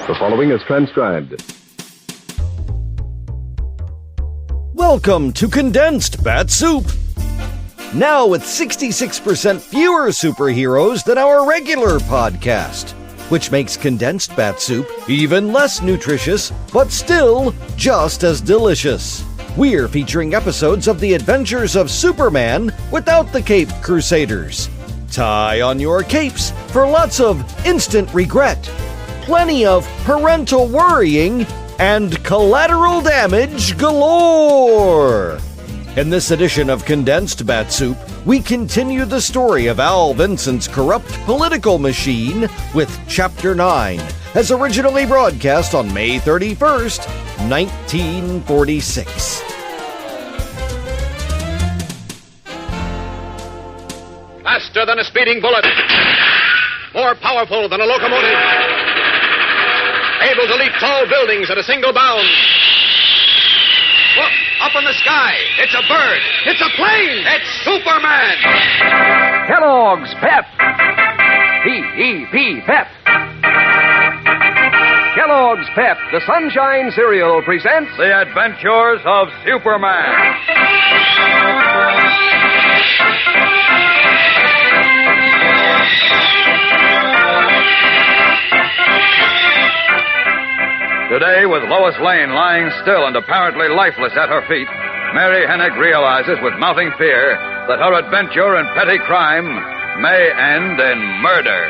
The following is transcribed. Welcome to Condensed Bat-Supe. Now with 66% fewer superheroes than our regular podcast, which makes Condensed Bat-Supe even less nutritious, but still just as delicious. We're featuring episodes of the adventures of Superman without the Cape Crusaders. Tie on your capes for lots of instant regret, plenty of parental worrying, and collateral damage galore. In this edition of Condensed Bat-Supe, we continue the story of Al Vincent's corrupt political machine with Chapter 9, as originally broadcast on May 31st, 1946. Faster than a speeding bullet. More powerful than a locomotive. Able to leap tall buildings at a single bound. Look, up in the sky. It's a bird. It's a plane. It's Superman. Kellogg's Pep. P-E-P, Pep. Kellogg's Pep, the Sunshine Cereal, presents The Adventures of Superman. Today, with Lois Lane lying still and apparently lifeless at her feet, Mary Hennig realizes with mounting fear that her adventure in petty crime may end in murder.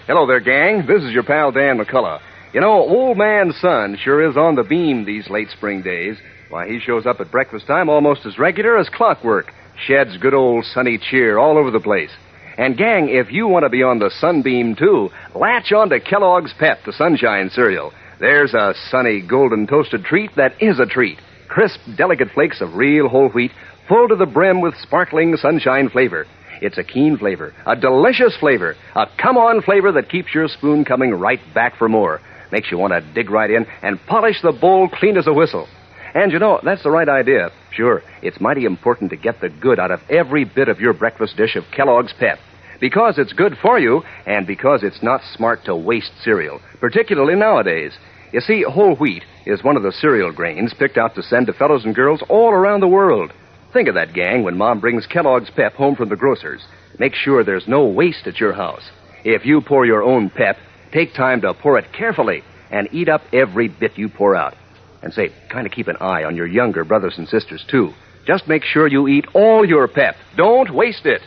Hello there, gang. This is your pal Dan McCullough. You know, old man Sun sure is on the beam these late spring days. Why, he shows up at breakfast time almost as regular as clockwork. Sheds good old sunny cheer all over the place. And, gang, if you want to be on the sunbeam, too, latch on to Kellogg's Pep, the Sunshine Cereal. There's a sunny, golden toasted treat that is a treat. Crisp, delicate flakes of real whole wheat, full to the brim with sparkling sunshine flavor. It's a keen flavor, a delicious flavor, a come-on flavor that keeps your spoon coming right back for more. Makes you want to dig right in and polish the bowl clean as a whistle. And, you know, that's the right idea. Sure, it's mighty important to get the good out of every bit of your breakfast dish of Kellogg's Pep. Because it's good for you, and because it's not smart to waste cereal, particularly nowadays. You see, whole wheat is one of the cereal grains picked out to send to fellows and girls all around the world. Think of that, gang, when Mom brings Kellogg's Pep home from the grocer's. Make sure there's no waste at your house. If you pour your own Pep, take time to pour it carefully and eat up every bit you pour out. And say, kind of keep an eye on your younger brothers and sisters, too. Just make sure you eat all your Pep. Don't waste it.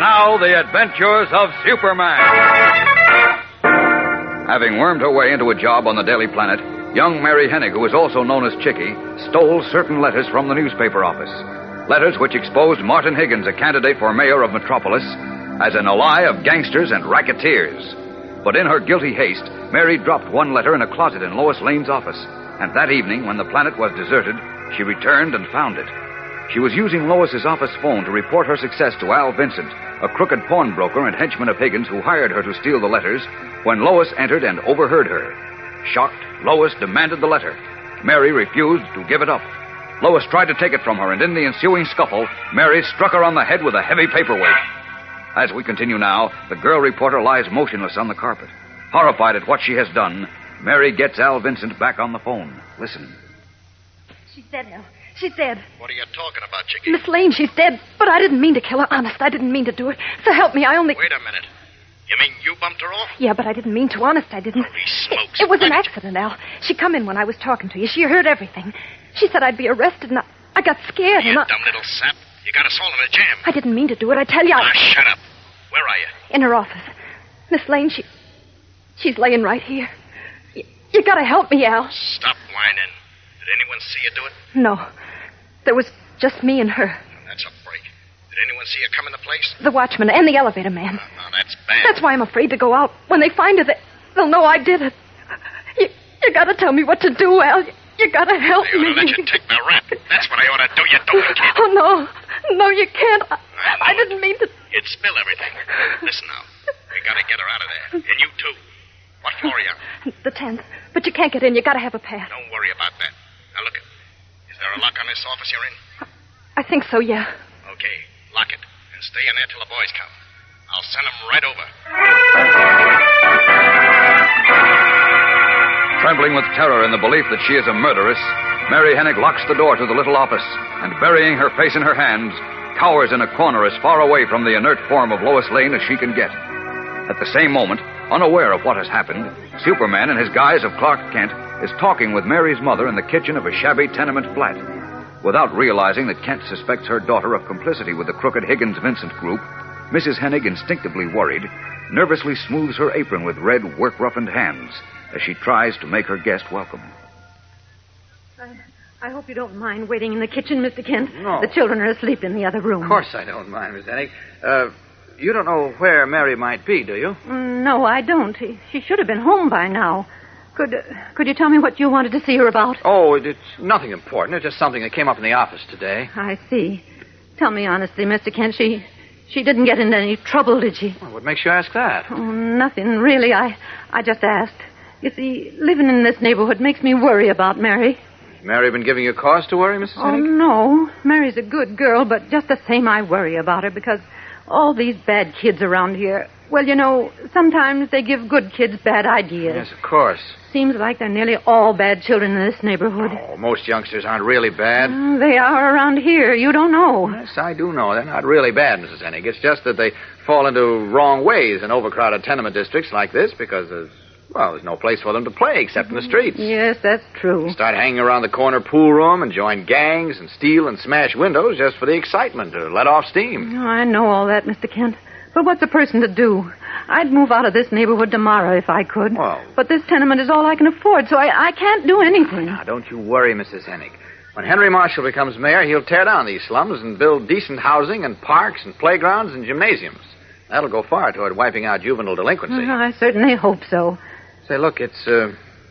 Now, the adventures of Superman. Having wormed her way into a job on the Daily Planet, young Mary Hennig, who is also known as Chickie, stole certain letters from the newspaper office. Letters which exposed Martin Higgens, a candidate for mayor of Metropolis, as an ally of gangsters and racketeers. But in her guilty haste, Mary dropped one letter in a closet in Lois Lane's office. And that evening, when the planet was deserted, she returned and found it. She was using Lois's office phone to report her success to Al Vincent, a crooked pawnbroker and henchman of Higgens who hired her to steal the letters, when Lois entered and overheard her. Shocked, Lois demanded the letter. Mary refused to give it up. Lois tried to take it from her, and in the ensuing scuffle, Mary struck her on the head with a heavy paperweight. As we continue now, the girl reporter lies motionless on the carpet. Horrified at what she has done, Mary gets Al Vincent back on the phone. Listen. She's dead, Al. She's dead. What are you talking about, Chickie? Miss Lane, she's dead. But I didn't mean to kill her. Honest, I didn't mean to do it. So help me, I only... Wait a minute. You mean you bumped her off? Yeah, but I didn't mean to. Honest, I didn't. Holy smokes. It was an accident, Al. She come in when I was talking to you. She heard everything. She said I'd be arrested, and I got scared. You and dumb little sap. You got us all in a jam. I didn't mean to do it, I tell you. Ah, shut up. Where are you? In her office. Miss Lane, she's laying right here. You gotta help me, Al. Stop whining. Did anyone see you do it? No. There was just me and her. That's a break. Did anyone see you come in the place? The watchman and the elevator man. No, that's bad. That's why I'm afraid to go out. When they find her, they'll know I did it. You gotta tell me what to do, Al. You gotta help I ought me. to let you take the rap. That's what I ought to do, you dopey kid. Oh, no. No, you can't. I didn't mean to... You'd spill everything. Listen now. We gotta get her out of there. And you, too. What floor are you on? The 10th. But you can't get in. You gotta have a pass. Don't worry about that. Now, look. Is there a lock on this office you're in? I think so, yeah. Okay, lock it. And stay in there till the boys come. I'll send them right over. Trembling with terror in the belief that she is a murderess, Mary Hennig locks the door to the little office and, burying her face in her hands, cowers in a corner as far away from the inert form of Lois Lane as she can get. At the same moment, unaware of what has happened, Superman, in his guise of Clark Kent, is talking with Mary's mother in the kitchen of a shabby tenement flat. Without realizing that Kent suspects her daughter of complicity with the crooked Higgins-Vincent group, Mrs. Hennig, instinctively worried, nervously smooths her apron with red, work-roughened hands as she tries to make her guest welcome. I hope you don't mind waiting in the kitchen, Mr. Kent. No. The children are asleep in the other room. Of course I don't mind, Miss Hennig. You don't know where Mary might be, do you? No, I don't. She should have been home by now. Could you tell me what you wanted to see her about? Oh, it's nothing important. It's just something that came up in the office today. I see. Tell me honestly, Mr. Kent, she didn't get into any trouble, did she? Well, what makes you ask that? Oh, nothing, really. I just asked. You see, living in this neighborhood makes me worry about Mary. Has Mary been giving you cause to worry, Mrs. Oh, Hennig? no. Mary's a good girl, but just the same I worry about her because all these bad kids around here, well, you know, sometimes they give good kids bad ideas. Yes, of course. Seems like they're nearly all bad children in this neighborhood. Oh, most youngsters aren't really bad. They are around here. You don't know. Yes, I do know. They're not really bad, Mrs. Hennig. It's just that they fall into wrong ways in overcrowded tenement districts like this because there's no place for them to play except in the streets. Yes, that's true. Start hanging around the corner pool room and join gangs and steal and smash windows just for the excitement to let off steam. Oh, I know all that, Mr. Kent. But what's a person to do? I'd move out of this neighborhood tomorrow if I could. Well, but this tenement is all I can afford, so I can't do anything. Now, don't you worry, Mrs. Hennig. When Henry Marshall becomes mayor, he'll tear down these slums and build decent housing and parks and playgrounds and gymnasiums. That'll go far toward wiping out juvenile delinquency. I certainly hope so. Say, look, it's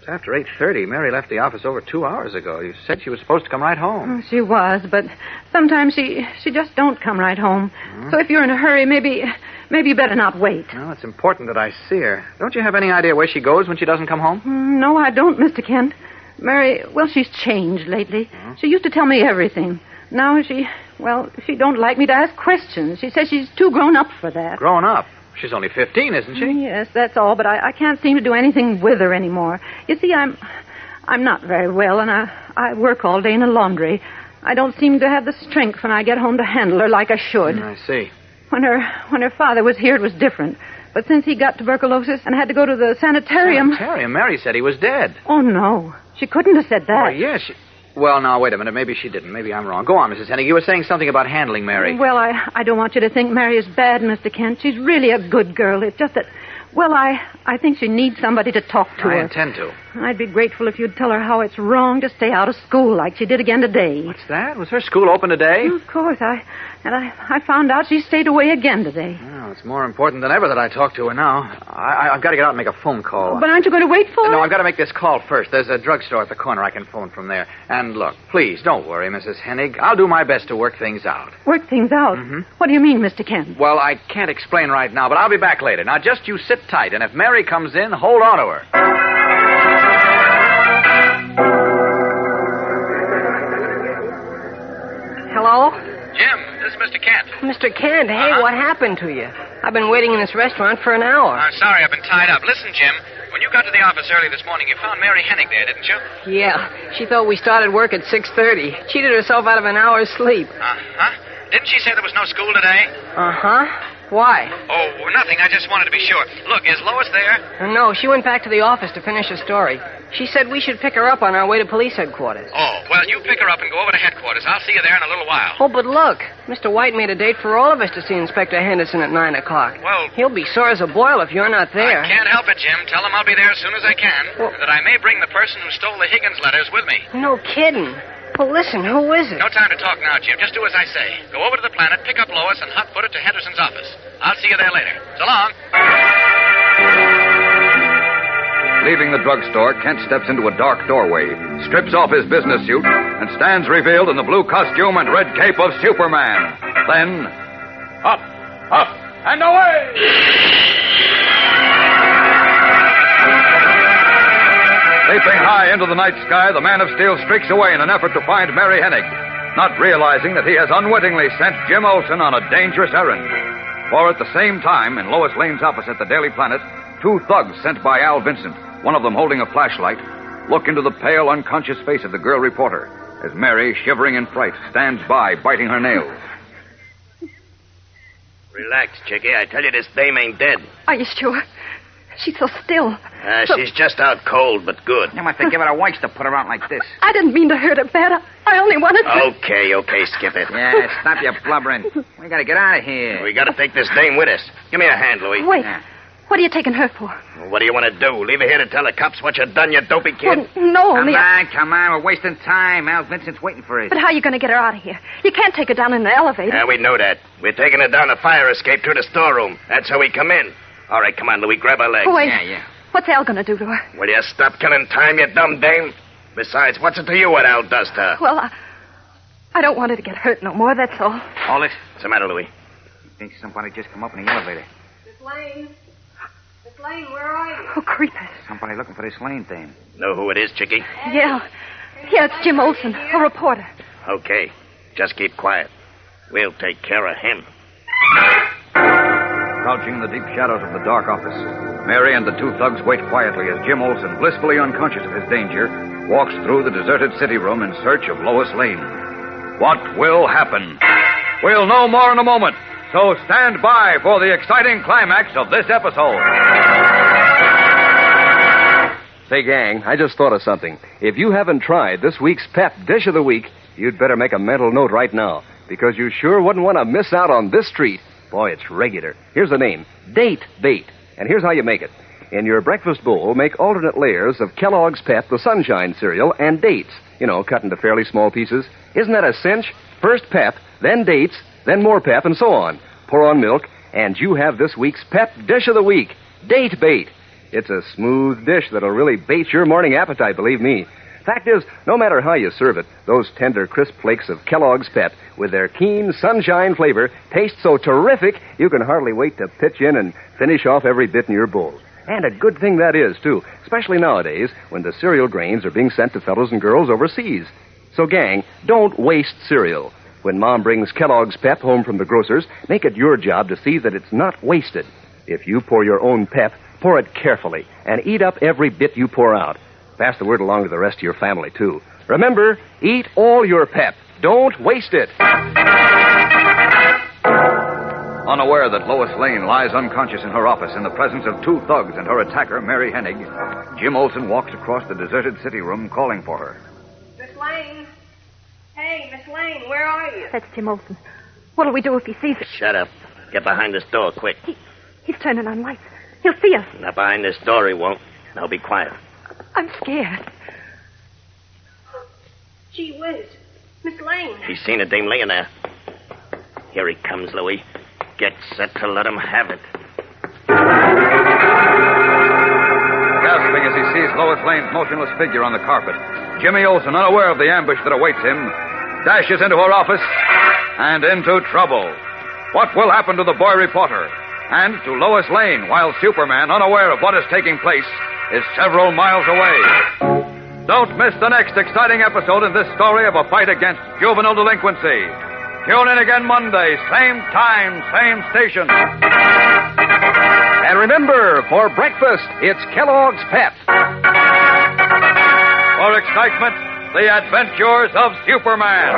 after 8:30. Mary left the office over 2 hours ago. You said she was supposed to come right home. She was, but sometimes she just don't come right home. So if you're in a hurry, maybe you better not wait. Well, it's important that I see her. Don't you have any idea where she goes when she doesn't come home? No, I don't, Mr. Kent. Mary, well, she's changed lately. She used to tell me everything. Now she don't like me to ask questions. She says she's too grown up for that. Grown up? She's only 15, isn't she? Yes, that's all, but I can't seem to do anything with her anymore. You see, I'm not very well, and I work all day in a laundry. I don't seem to have the strength when I get home to handle her like I should. I see. When her father was here, it was different. But since he got tuberculosis and had to go to the sanitarium... Sanitarium? Mary said he was dead. Oh, no. She couldn't have said that. Oh, yes. Well, now, wait a minute. Maybe she didn't. Maybe I'm wrong. Go on, Mrs. Hennig. You were saying something about handling Mary. Well, I don't want you to think Mary is bad, Mr. Kent. She's really a good girl. It's just that, well, I think she needs somebody to talk to her. I intend to. I'd be grateful if you'd tell her how it's wrong to stay out of school like she did again today. What's that? Was her school open today? Of course. I found out she stayed away again today. Well, it's more important than ever that I talk to her now. I've got to get out and make a phone call. But aren't you going to wait for her? No, I've got to make this call first. There's a drugstore at the corner. I can phone from there. And look, please, don't worry, Mrs. Hennig. I'll do my best to work things out. Work things out? Mm-hmm. What do you mean, Mr. Kent? Well, I can't explain right now, but I'll be back later. Now, just you sit tight, and if Mary comes in, hold on to her. Hello? Jim, this is Mr. Kent. Mr. Kent, hey, what happened to you? I've been waiting in this restaurant for an hour. I'm sorry, I've been tied up. Listen, Jim, when you got to the office early this morning, you found Mary Hennig there, didn't you? Yeah, she thought we started work at 6:30. Cheated herself out of an hour's sleep. Uh-huh. Didn't she say there was no school today? Uh-huh. Why? Oh, nothing. I just wanted to be sure. Look, is Lois there? No, she went back to the office to finish her story. She said we should pick her up on our way to police headquarters. Oh, well, you pick her up and go over to headquarters. I'll see you there in a little while. Oh, but look. Mr. White made a date for all of us to see Inspector Henderson at 9 o'clock. Well... He'll be sore as a boil if you're not there. I can't help it, Jim. Tell him I'll be there as soon as I can. Well... And that I may bring the person who stole the Higgins letters with me. No kidding. Well, listen, who is it? No time to talk now, Jim. Just do as I say. Go over to the Planet, pick up Lois, and hot-foot her to Henderson's office. I'll see you there later. So long. Leaving the drugstore, Kent steps into a dark doorway, strips off his business suit, and stands revealed in the blue costume and red cape of Superman. Then, up, and away! Leaping high into the night sky, the Man of Steel streaks away in an effort to find Mary Hennig. not realizing that he has unwittingly sent Jim Olsen on a dangerous errand. For at the same time, in Lois Lane's office at the Daily Planet, two thugs sent by Al Vincent, one of them holding a flashlight, look into the pale, unconscious face of the girl reporter as Mary, shivering in fright, stands by, biting her nails. Relax, Chickie. I tell you, this dame ain't dead. Are you sure? She's so still. She's just out cold, but good. You must have given her a waste to put her out like this. I didn't mean to hurt her bad. I only wanted to... Okay, skip it. Yeah, stop your blubbering. We gotta get out of here. We gotta take this dame with us. Give me a hand, Louis. Wait. What are you taking her for? What do you want to do? Leave her here to tell the cops what you've done, you dopey kid? Well, no, only... Come on. We're wasting time. Al Vincent's waiting for us. But how are you going to get her out of here? You can't take her down in the elevator. Yeah, we know that. We're taking her down the fire escape through the storeroom. That's how we come in. All right, come on, Louis. Grab her leg. Oh, wait. Yeah. What's Al going to do to her? Will you stop killing time, you dumb dame? Besides, what's it to you what Al does to her? Well, I don't want her to get hurt no more, that's all. Hold it. What's the matter, Louis? I think somebody just come up in the elevator. Miss Lane? Miss Lane, where are you? Oh, creepers. Somebody looking for this Lane dame. Know who it is, Chickie? Yeah, it's Jim Olsen, a reporter. Okay. Just keep quiet. We'll take care of him. Crouching in the deep shadows of the dark office, Mary and the two thugs wait quietly as Jim Olsen, blissfully unconscious of his danger, walks through the deserted city room in search of Lois Lane. What will happen? We'll know more in a moment, so stand by for the exciting climax of this episode. Say, gang, I just thought of something. If you haven't tried this week's Pep Dish of the Week, you'd better make a mental note right now, because you sure wouldn't want to miss out on this treat. Boy, it's regular. Here's the name, Date Bait. And here's how you make it. In your breakfast bowl, make alternate layers of Kellogg's Pep, the Sunshine cereal, and dates. You know, cut into fairly small pieces. Isn't that a cinch? First Pep, then dates, then more Pep, and so on. Pour on milk, and you have this week's Pep Dish of the Week, Date Bait. It's a smooth dish that'll really bait your morning appetite, believe me. Fact is, no matter how you serve it, those tender, crisp flakes of Kellogg's Pep with their keen sunshine flavor taste so terrific you can hardly wait to pitch in and finish off every bit in your bowl. And a good thing that is, too, especially nowadays when the cereal grains are being sent to fellows and girls overseas. So, gang, don't waste cereal. When Mom brings Kellogg's Pep home from the grocer's, make it your job to see that it's not wasted. If you pour your own Pep, pour it carefully and eat up every bit you pour out. Pass the word along to the rest of your family, too. Remember, eat all your Pep. Don't waste it. Unaware that Lois Lane lies unconscious in her office in the presence of two thugs and her attacker, Mary Hennig, Jim Olsen walks across the deserted city room calling for her. Miss Lane? Hey, Miss Lane, where are you? That's Jim Olsen. What'll we do if he sees us? Shut up. Get behind this door, quick. He's turning on lights. He'll see us. Now, behind this door he won't. Now, be quiet. I'm scared. Gee whiz. Miss Lane. He's seen a dame laying there. Here he comes, Louis. Get set to let him have it. Gasping as he sees Lois Lane's motionless figure on the carpet, Jimmy Olsen, unaware of the ambush that awaits him, dashes into her office and into trouble. What will happen to the boy reporter and to Lois Lane while Superman, unaware of what is taking place, is several miles away? Don't miss the next exciting episode in this story of a fight against juvenile delinquency. Tune in again Monday, same time, same station. And remember, for breakfast, it's Kellogg's Pep. For excitement, the adventures of Superman.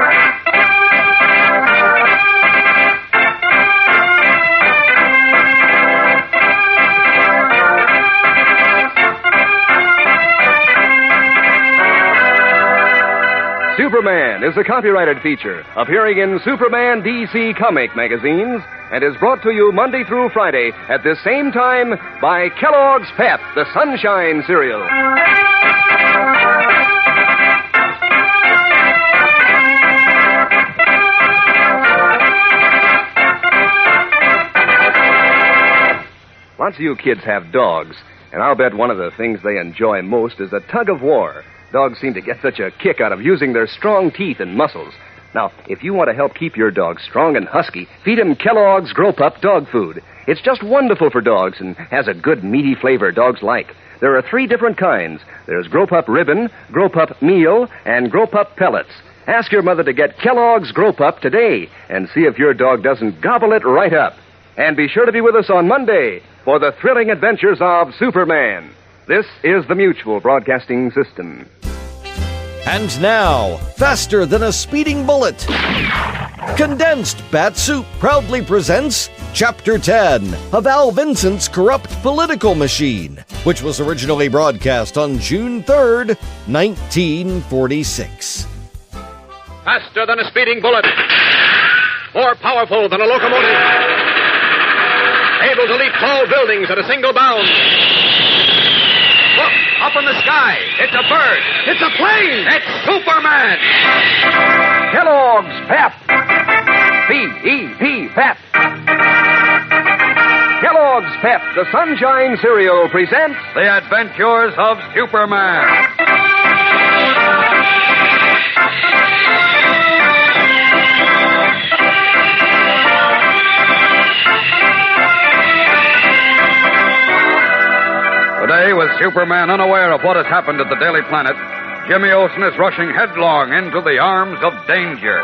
Superman is a copyrighted feature appearing in Superman DC comic magazines and is brought to you Monday through Friday at this same time by Kellogg's Pep, the Sunshine cereal. Lots of you kids have dogs, and I'll bet one of the things they enjoy most is a tug of war. Dogs seem to get such a kick out of using their strong teeth and muscles. Now, if you want to help keep your dog strong and husky, feed him Kellogg's Grow-Pup dog food. It's just wonderful for dogs and has a good meaty flavor dogs like. There are 3 different kinds. There's Grow-Pup Ribbon, Grow-Pup Meal, and Grow-Pup Pellets. Ask your mother to get Kellogg's Grow Pup today and see if your dog doesn't gobble it right up. And be sure to be with us on Monday for the thrilling adventures of Superman. This is the Mutual Broadcasting System. And now, faster than a speeding bullet, Condensed Bat-Supe proudly presents Chapter 10 of Al Vincent's Corrupt Political Machine, which was originally broadcast on June 3rd, 1946. Faster than a speeding bullet. More powerful than a locomotive. Able to leap tall buildings at a single bound. Look, up in the sky. It's a bird. It's a plane. It's Superman. Kellogg's Pep. P-E-P, Pep. Kellogg's Pep, the Sunshine Cereal, presents The Adventures of Superman. Today, with Superman unaware of what has happened at the Daily Planet, Jimmy Olsen is rushing headlong into the arms of danger.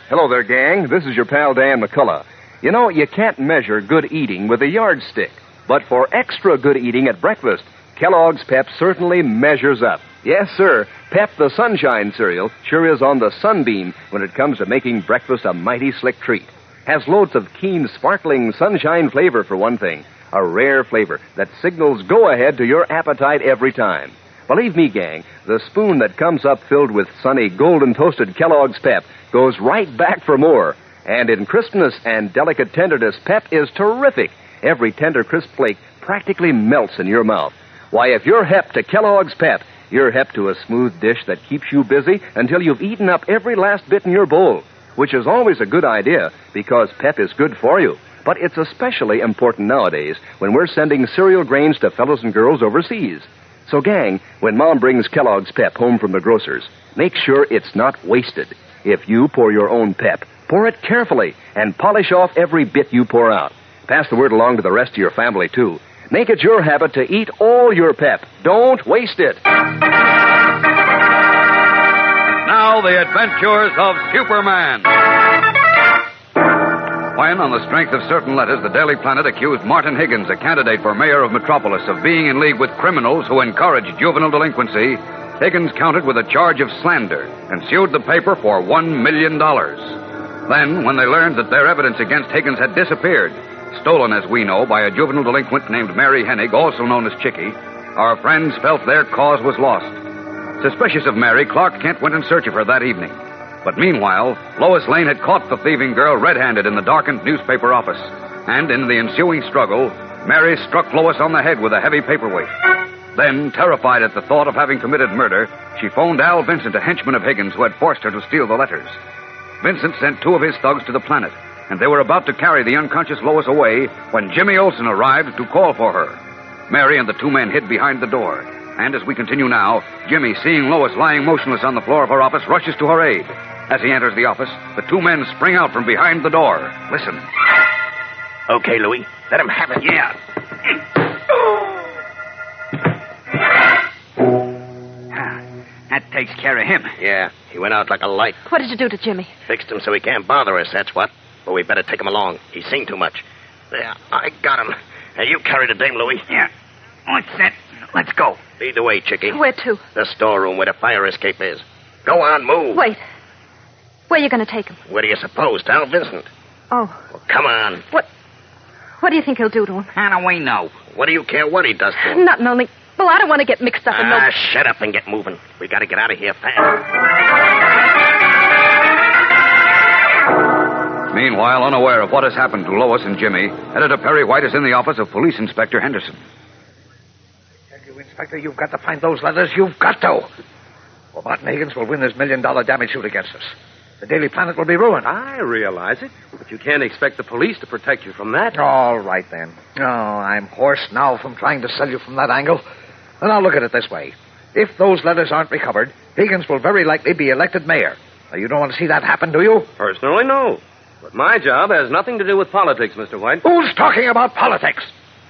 Hello there, gang. This is your pal Dan McCullough. You know, you can't measure good eating with a yardstick. But for extra good eating at breakfast, Kellogg's Pep certainly measures up. Yes, sir. Pep, the Sunshine Cereal, sure is on the sunbeam when it comes to making breakfast a mighty slick treat. Has loads of keen, sparkling sunshine flavor, for one thing. A rare flavor that signals go-ahead to your appetite every time. Believe me, gang, the spoon that comes up filled with sunny, golden toasted Kellogg's Pep goes right back for more. And in crispness and delicate tenderness, Pep is terrific. Every tender, crisp flake practically melts in your mouth. Why, if you're hep to Kellogg's Pep, you're hep to a smooth dish that keeps you busy until you've eaten up every last bit in your bowl, which is always a good idea because Pep is good for you. But it's especially important nowadays when we're sending cereal grains to fellows and girls overseas. So, gang, when Mom brings Kellogg's Pep home from the grocer's, make sure it's not wasted. If you pour your own Pep, pour it carefully and polish off every bit you pour out. Pass the word along to the rest of your family, too. Make it your habit to eat all your Pep. Don't waste it. Now, the adventures of Superman. When, on the strength of certain letters, the Daily Planet accused Martin Higgens, a candidate for mayor of Metropolis, of being in league with criminals who encourage juvenile delinquency, Higgens countered with a charge of slander and sued the paper for $1 million. Then, when they learned that their evidence against Higgens had disappeared, stolen, as we know, by a juvenile delinquent named Mary Hennig, also known as Chicky, our friends felt their cause was lost. Suspicious of Mary, Clark Kent went in search of her that evening. But meanwhile, Lois Lane had caught the thieving girl red-handed in the darkened newspaper office. And in the ensuing struggle, Mary struck Lois on the head with a heavy paperweight. Then, terrified at the thought of having committed murder, she phoned Al Vincent, a henchman of Higgens who had forced her to steal the letters. Vincent sent two of his thugs to the Planet, and they were about to carry the unconscious Lois away when Jimmy Olsen arrived to call for her. Mary and the two men hid behind the door. And as we continue now, Jimmy, seeing Lois lying motionless on the floor of her office, rushes to her aid. As he enters the office, the two men spring out from behind the door. Listen. Okay, Louie. Let him have it. Yeah. That takes care of him. Yeah, he went out like a light. What did you do to Jimmy? Fixed him so he can't bother us, that's what. But we better take him along. He's seen too much. There, I got him. Now, you carry the dame, Louie. Yeah. What's that? Let's go. Lead the way, Chicky. Where to? The storeroom where the fire escape is. Go on, move. Wait. Where are you going to take him? Where do you suppose? To Al Vincent. Oh. Well, come on. What do you think he'll do to him? How do we know? What do you care what he does to him? Nothing, only... Well, I don't want to get mixed up in no... Shut up and get moving. We got to get out of here fast. Meanwhile, unaware of what has happened to Lois and Jimmy, Editor Perry White is in the office of Police Inspector Henderson. I tell you, Inspector, you've got to find those letters. You've got to. Or Martin Higgins will win this $1 million damage suit against us. The Daily Planet will be ruined. I realize it, but you can't expect the police to protect you from that. All right, then. Oh, I'm hoarse now from trying to sell you from that angle. And I'll look at it this way. If those letters aren't recovered, Higgins will very likely be elected mayor. Now, you don't want to see that happen, do you? Personally, no. But my job has nothing to do with politics, Mr. White. Who's talking about politics?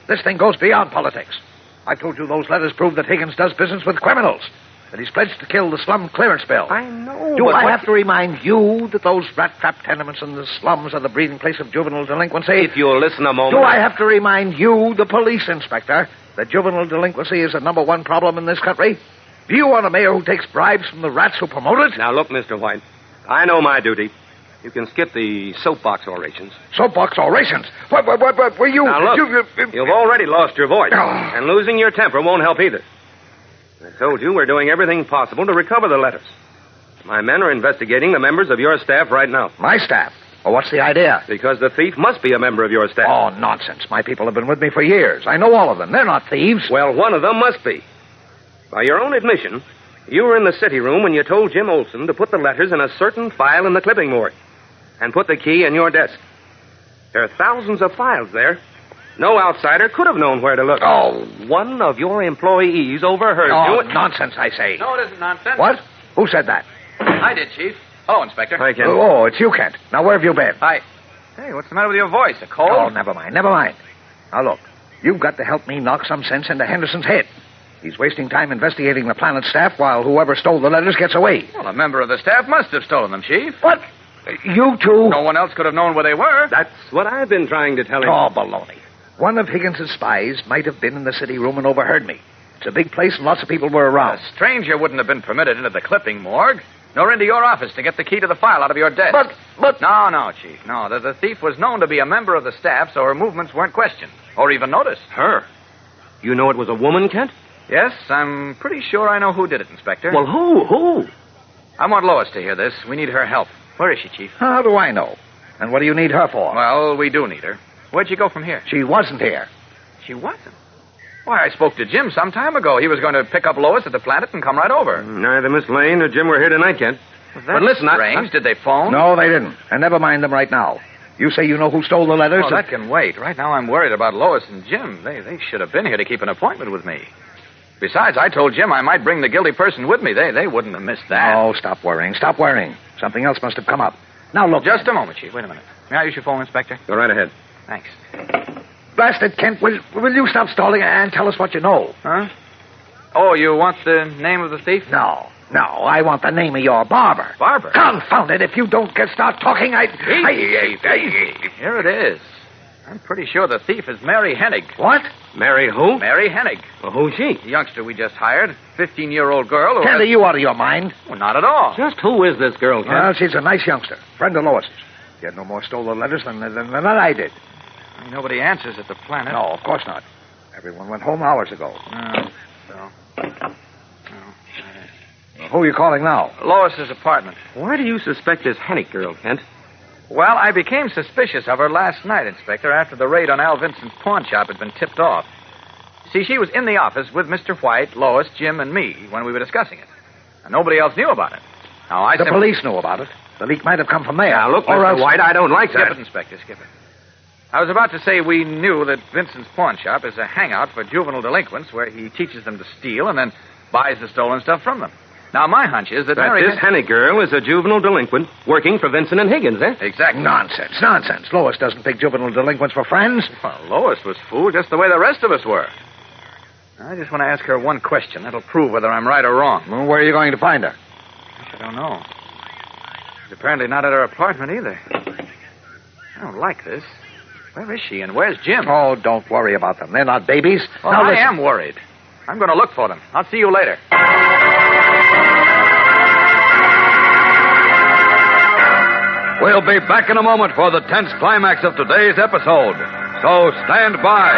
This thing goes beyond politics. I told you those letters prove that Higgins does business with criminals, that he's pledged to kill the slum clearance bill. I know. Do I have to remind you that those rat-trap tenements in the slums are the breeding place of juvenile delinquency? If you'll listen a moment... Do I have to remind you, the police inspector, that juvenile delinquency is the number one problem in this country? Do you want a mayor who takes bribes from the rats who promote it? Now, look, Mr. White, I know my duty. You can skip the soapbox orations. Soapbox orations? What were you... Now, look, you've already lost your voice, and losing your temper won't help either. I told you we're doing everything possible to recover the letters. My men are investigating the members of your staff right now. My staff? Well, what's the idea? Because the thief must be a member of your staff. Oh, nonsense. My people have been with me for years. I know all of them. They're not thieves. Well, one of them must be. By your own admission, you were in the city room when you told Jim Olson to put the letters in a certain file in the clipping morgue and put the key in your desk. There are thousands of files there. No outsider could have known where to look. Oh. One of your employees overheard you. Oh, nonsense, I say. No, it isn't nonsense. What? Who said that? I did, Chief. Hello, Inspector. Hi, Kent. Oh, it's you, Kent. Now, where have you been? Hi. Hey, what's the matter with your voice? A cold? Oh, never mind. Now, look. You've got to help me knock some sense into Henderson's head. He's wasting time investigating the Planet staff while whoever stole the letters gets away. Well, a member of the staff must have stolen them, Chief. What? You two? No one else could have known where they were. That's what I've been trying to tell him. Oh, baloney. One of Higgins's spies might have been in the city room and overheard me. It's a big place and lots of people were around. A stranger wouldn't have been permitted into the clipping morgue, nor into your office to get the key to the file out of your desk. But... No, Chief. No, the thief was known to be a member of the staff, so her movements weren't questioned or even noticed. Her? You know it was a woman, Kent? Yes, I'm pretty sure I know who did it, Inspector. Well, who? I want Lois to hear this. We need her help. Where is she, Chief? How do I know? And what do you need her for? Well, we do need her. Where'd she go from here? She wasn't here. She wasn't? Why, I spoke to Jim some time ago. He was going to pick up Lois at the Planet and come right over. Neither Miss Lane nor Jim were here tonight, Kent. But listen, strange. Did they phone? No, they didn't. And never mind them right now. You say you know who stole the letters? Oh, that can wait. Right now I'm worried about Lois and Jim. They should have been here to keep an appointment with me. Besides, I told Jim I might bring the guilty person with me. They wouldn't have missed that. Oh, stop worrying. Something else must have come up. Now, look. Just a moment, Chief. Wait a minute. May I use your phone, Inspector? Go right ahead. Thanks. Blast it, Kent. Will you stop stalling and tell us what you know? Huh? Oh, you want the name of the thief? No. I want the name of your barber. Barber? Confound it. If you don't start talking, Here it is. I'm pretty sure the thief is Mary Hennig. What? Mary who? Mary Hennig. Well, who's she? The youngster we just hired. 15-year-old girl who... Kent, are you out of your mind? Well, not at all. Just who is this girl, Kent? Well, she's a nice youngster. Friend of Lois's. She had no more stolen letters than I did. Nobody answers at the Planet. No, of course not. Everyone went home hours ago. Who are you calling now? Lois's apartment. Why do you suspect this Hennig girl, Kent? Well, I became suspicious of her last night, Inspector, after the raid on Al Vincent's pawn shop had been tipped off. See, she was in the office with Mr. White, Lois, Jim, and me when we were discussing it. And nobody else knew about it. Now, the police knew about it. The leak might have come from there. Now, look, Mr. White, I don't like that. Skip it, Inspector, skip it. I was about to say we knew that Vincent's pawn shop is a hangout for juvenile delinquents where he teaches them to steal and then buys the stolen stuff from them. Now, my hunch is that this Hennig girl is a juvenile delinquent working for Vincent and Higgins, eh? Exactly. Nonsense. Lois doesn't pick juvenile delinquents for friends. Well, Lois was fooled just the way the rest of us were. I just want to ask her one question. That'll prove whether I'm right or wrong. Well, where are you going to find her? I don't know. She's apparently not at her apartment either. I don't like this. Where is she and where's Jim? Oh, don't worry about them. They're not babies. Well, I am worried. I'm going to look for them. I'll see you later. We'll be back in a moment for the tense climax of today's episode. So stand by.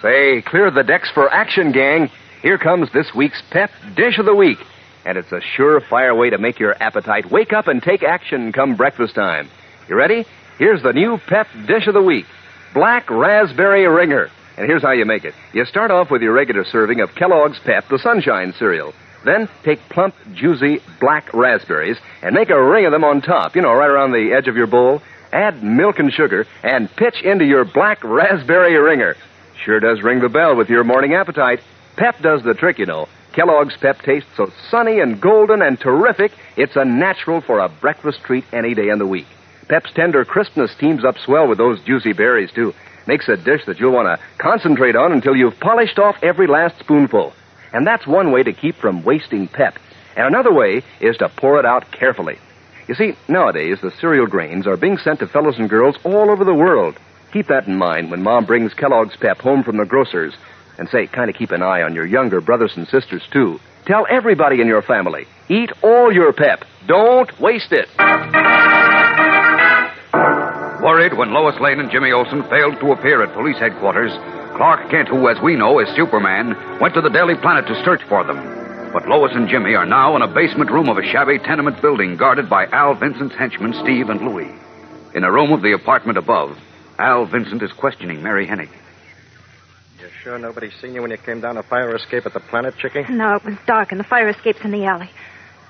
Say, clear the decks for action, gang. Here comes this week's Pep Dish of the Week. And it's a surefire way to make your appetite wake up and take action come breakfast time. You ready? Here's the new Pep Dish of the Week. Black Raspberry Ringer. And here's how you make it. You start off with your regular serving of Kellogg's Pep, the Sunshine cereal. Then take plump, juicy black raspberries and make a ring of them on top, right around the edge of your bowl. Add milk and sugar and pitch into your black raspberry ringer. Sure does ring the bell with your morning appetite. Pep does the trick, Kellogg's Pep tastes so sunny and golden and terrific, it's a natural for a breakfast treat any day in the week. Pep's tender crispness teams up swell with those juicy berries, too. Makes a dish that you'll want to concentrate on until you've polished off every last spoonful. And that's one way to keep from wasting Pep. And another way is to pour it out carefully. You see, nowadays, the cereal grains are being sent to fellows and girls all over the world. Keep that in mind when Mom brings Kellogg's Pep home from the grocer's. And say, kind of keep an eye on your younger brothers and sisters, too. Tell everybody in your family, eat all your Pep. Don't waste it. Worried when Lois Lane and Jimmy Olsen failed to appear at police headquarters, Clark Kent, who, as we know, is Superman, went to the Daily Planet to search for them. But Lois and Jimmy are now in a basement room of a shabby tenement building guarded by Al Vincent's henchmen, Steve and Louie. In a room of the apartment above, Al Vincent is questioning Mary Hennig. You sure nobody seen you when you came down a fire escape at the Planet, Chickie? No, it was dark and the fire escape's in the alley.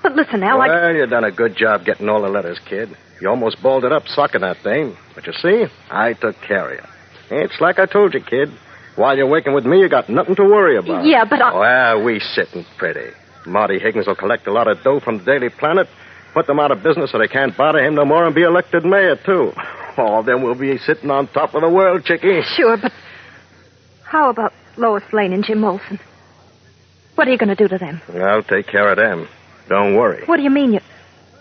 But listen, Al, Well, you done a good job getting all the letters, kid. You almost balled it up socking that dame. But you see, I took care of you. It's like I told you, kid. While you're working with me, you got nothing to worry about. Yeah, but Well, we sitting pretty. Marty Higgens will collect a lot of dough from the Daily Planet, put them out of business so they can't bother him no more, and be elected mayor, too. Oh, then we'll be sitting on top of the world, Chickie. Sure, but how about Lois Lane and Jim Olsen? What are you going to do to them? I'll take care of them. Don't worry. What do you mean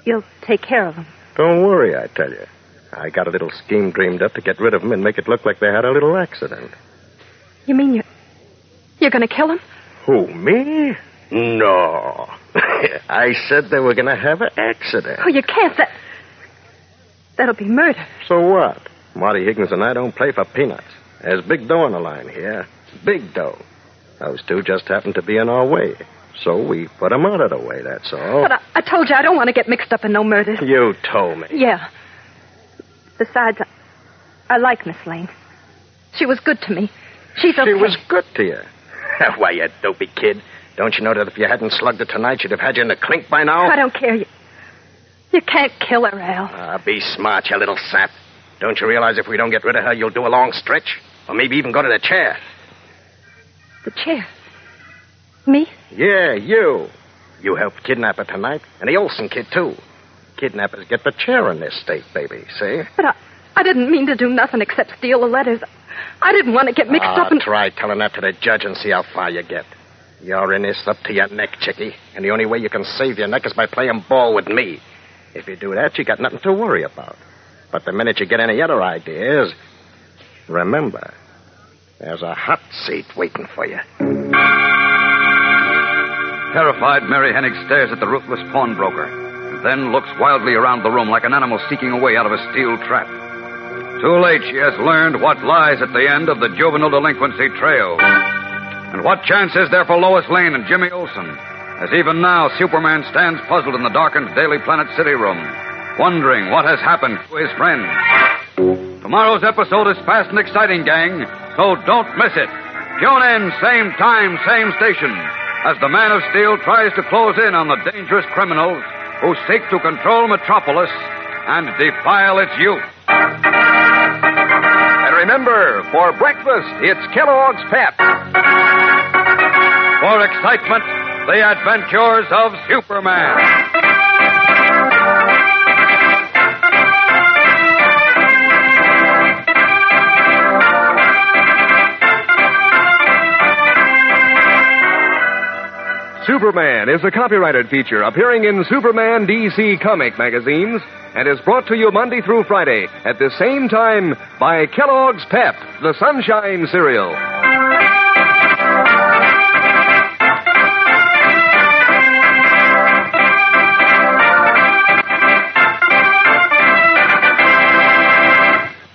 you'll take care of them? Don't worry, I tell you. I got a little scheme dreamed up to get rid of them and make it look like they had a little accident. You mean you're going to kill them? Who, me? No. I said they were going to have an accident. Oh, you can't. That'll be murder. So what? Marty Higgins and I don't play for peanuts. There's big dough on the line here. Big dough. Those two just happen to be in our way. So we put them out of the way, that's all. But I told you I don't want to get mixed up in no murders. You told me. Yeah. Besides, I like Miss Lane. She was good to me. She's okay. She was good to you. Why, you dopey kid. Don't you know that if you hadn't slugged her tonight, she'd have had you in the clink by now? I don't care. You can't kill her, Al. Be smart, you little sap. Don't you realize if we don't get rid of her, you'll do a long stretch? Or maybe even go to the chair. The chair? Me? Yeah, you. You helped kidnap her tonight. And the Olsen kid, too. Kidnappers get the chair in this state, baby, see? But I didn't mean to do nothing except steal the letters. I didn't want to get mixed up in... Try telling that to the judge and see how far you get. You're in this up to your neck, Chickie. And the only way you can save your neck is by playing ball with me. If you do that, you got nothing to worry about. But the minute you get any other ideas, remember, there's a hot seat waiting for you. Terrified, Mary Hennig stares at the ruthless pawnbroker, and then looks wildly around the room like an animal seeking a way out of a steel trap. Too late, she has learned what lies at the end of the juvenile delinquency trail. And what chance is there for Lois Lane and Jimmy Olsen, as even now Superman stands puzzled in the darkened Daily Planet City room, wondering what has happened to his friends. Tomorrow's episode is fast and exciting, gang, so don't miss it. Tune in, same time, same station, as the Man of Steel tries to close in on the dangerous criminals who seek to control Metropolis and defile its youth. And remember, for breakfast, it's Kellogg's Pep. For excitement, the adventures of Superman. Superman is a copyrighted feature appearing in Superman DC comic magazines and is brought to you Monday through Friday at the same time by Kellogg's Pep, the Sunshine Cereal.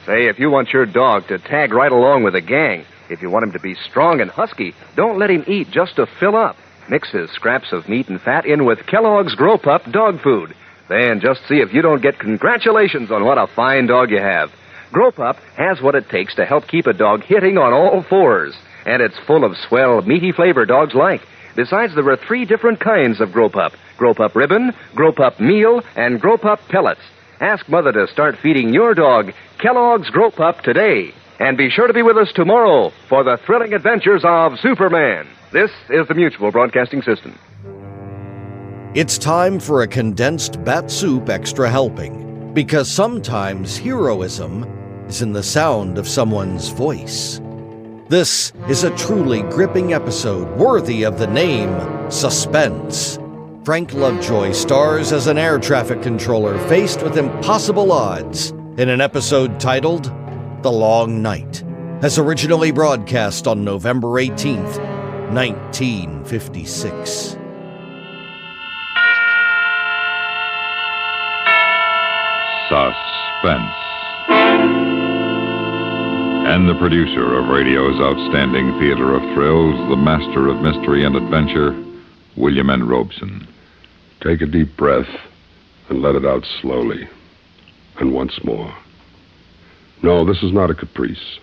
Say, if you want your dog to tag right along with the gang, if you want him to be strong and husky, don't let him eat just to fill up. Mix his scraps of meat and fat in with Kellogg's Grow Pup dog food. Then just see if you don't get congratulations on what a fine dog you have. Grow Pup has what it takes to help keep a dog hitting on all fours. And it's full of swell, meaty flavor dogs like. Besides, there are 3 different kinds of Grow Pup. Grow Pup Ribbon, Grow Pup Meal, and Grow Pup Pellets. Ask Mother to start feeding your dog Kellogg's Grow Pup today. And be sure to be with us tomorrow for the thrilling adventures of Superman. This is the Mutual Broadcasting System. It's time for a Condensed Bat-Supe Extra Helping. Because sometimes heroism is in the sound of someone's voice. This is a truly gripping episode worthy of the name Suspense. Frank Lovejoy stars as an air traffic controller faced with impossible odds in an episode titled The Long Night, as originally broadcast on November 18th, 1956. Suspense. And the producer of radio's outstanding theater of thrills, the master of mystery and adventure, William N. Robeson. Take a deep breath and let it out slowly. And once more. No, this is not a caprice.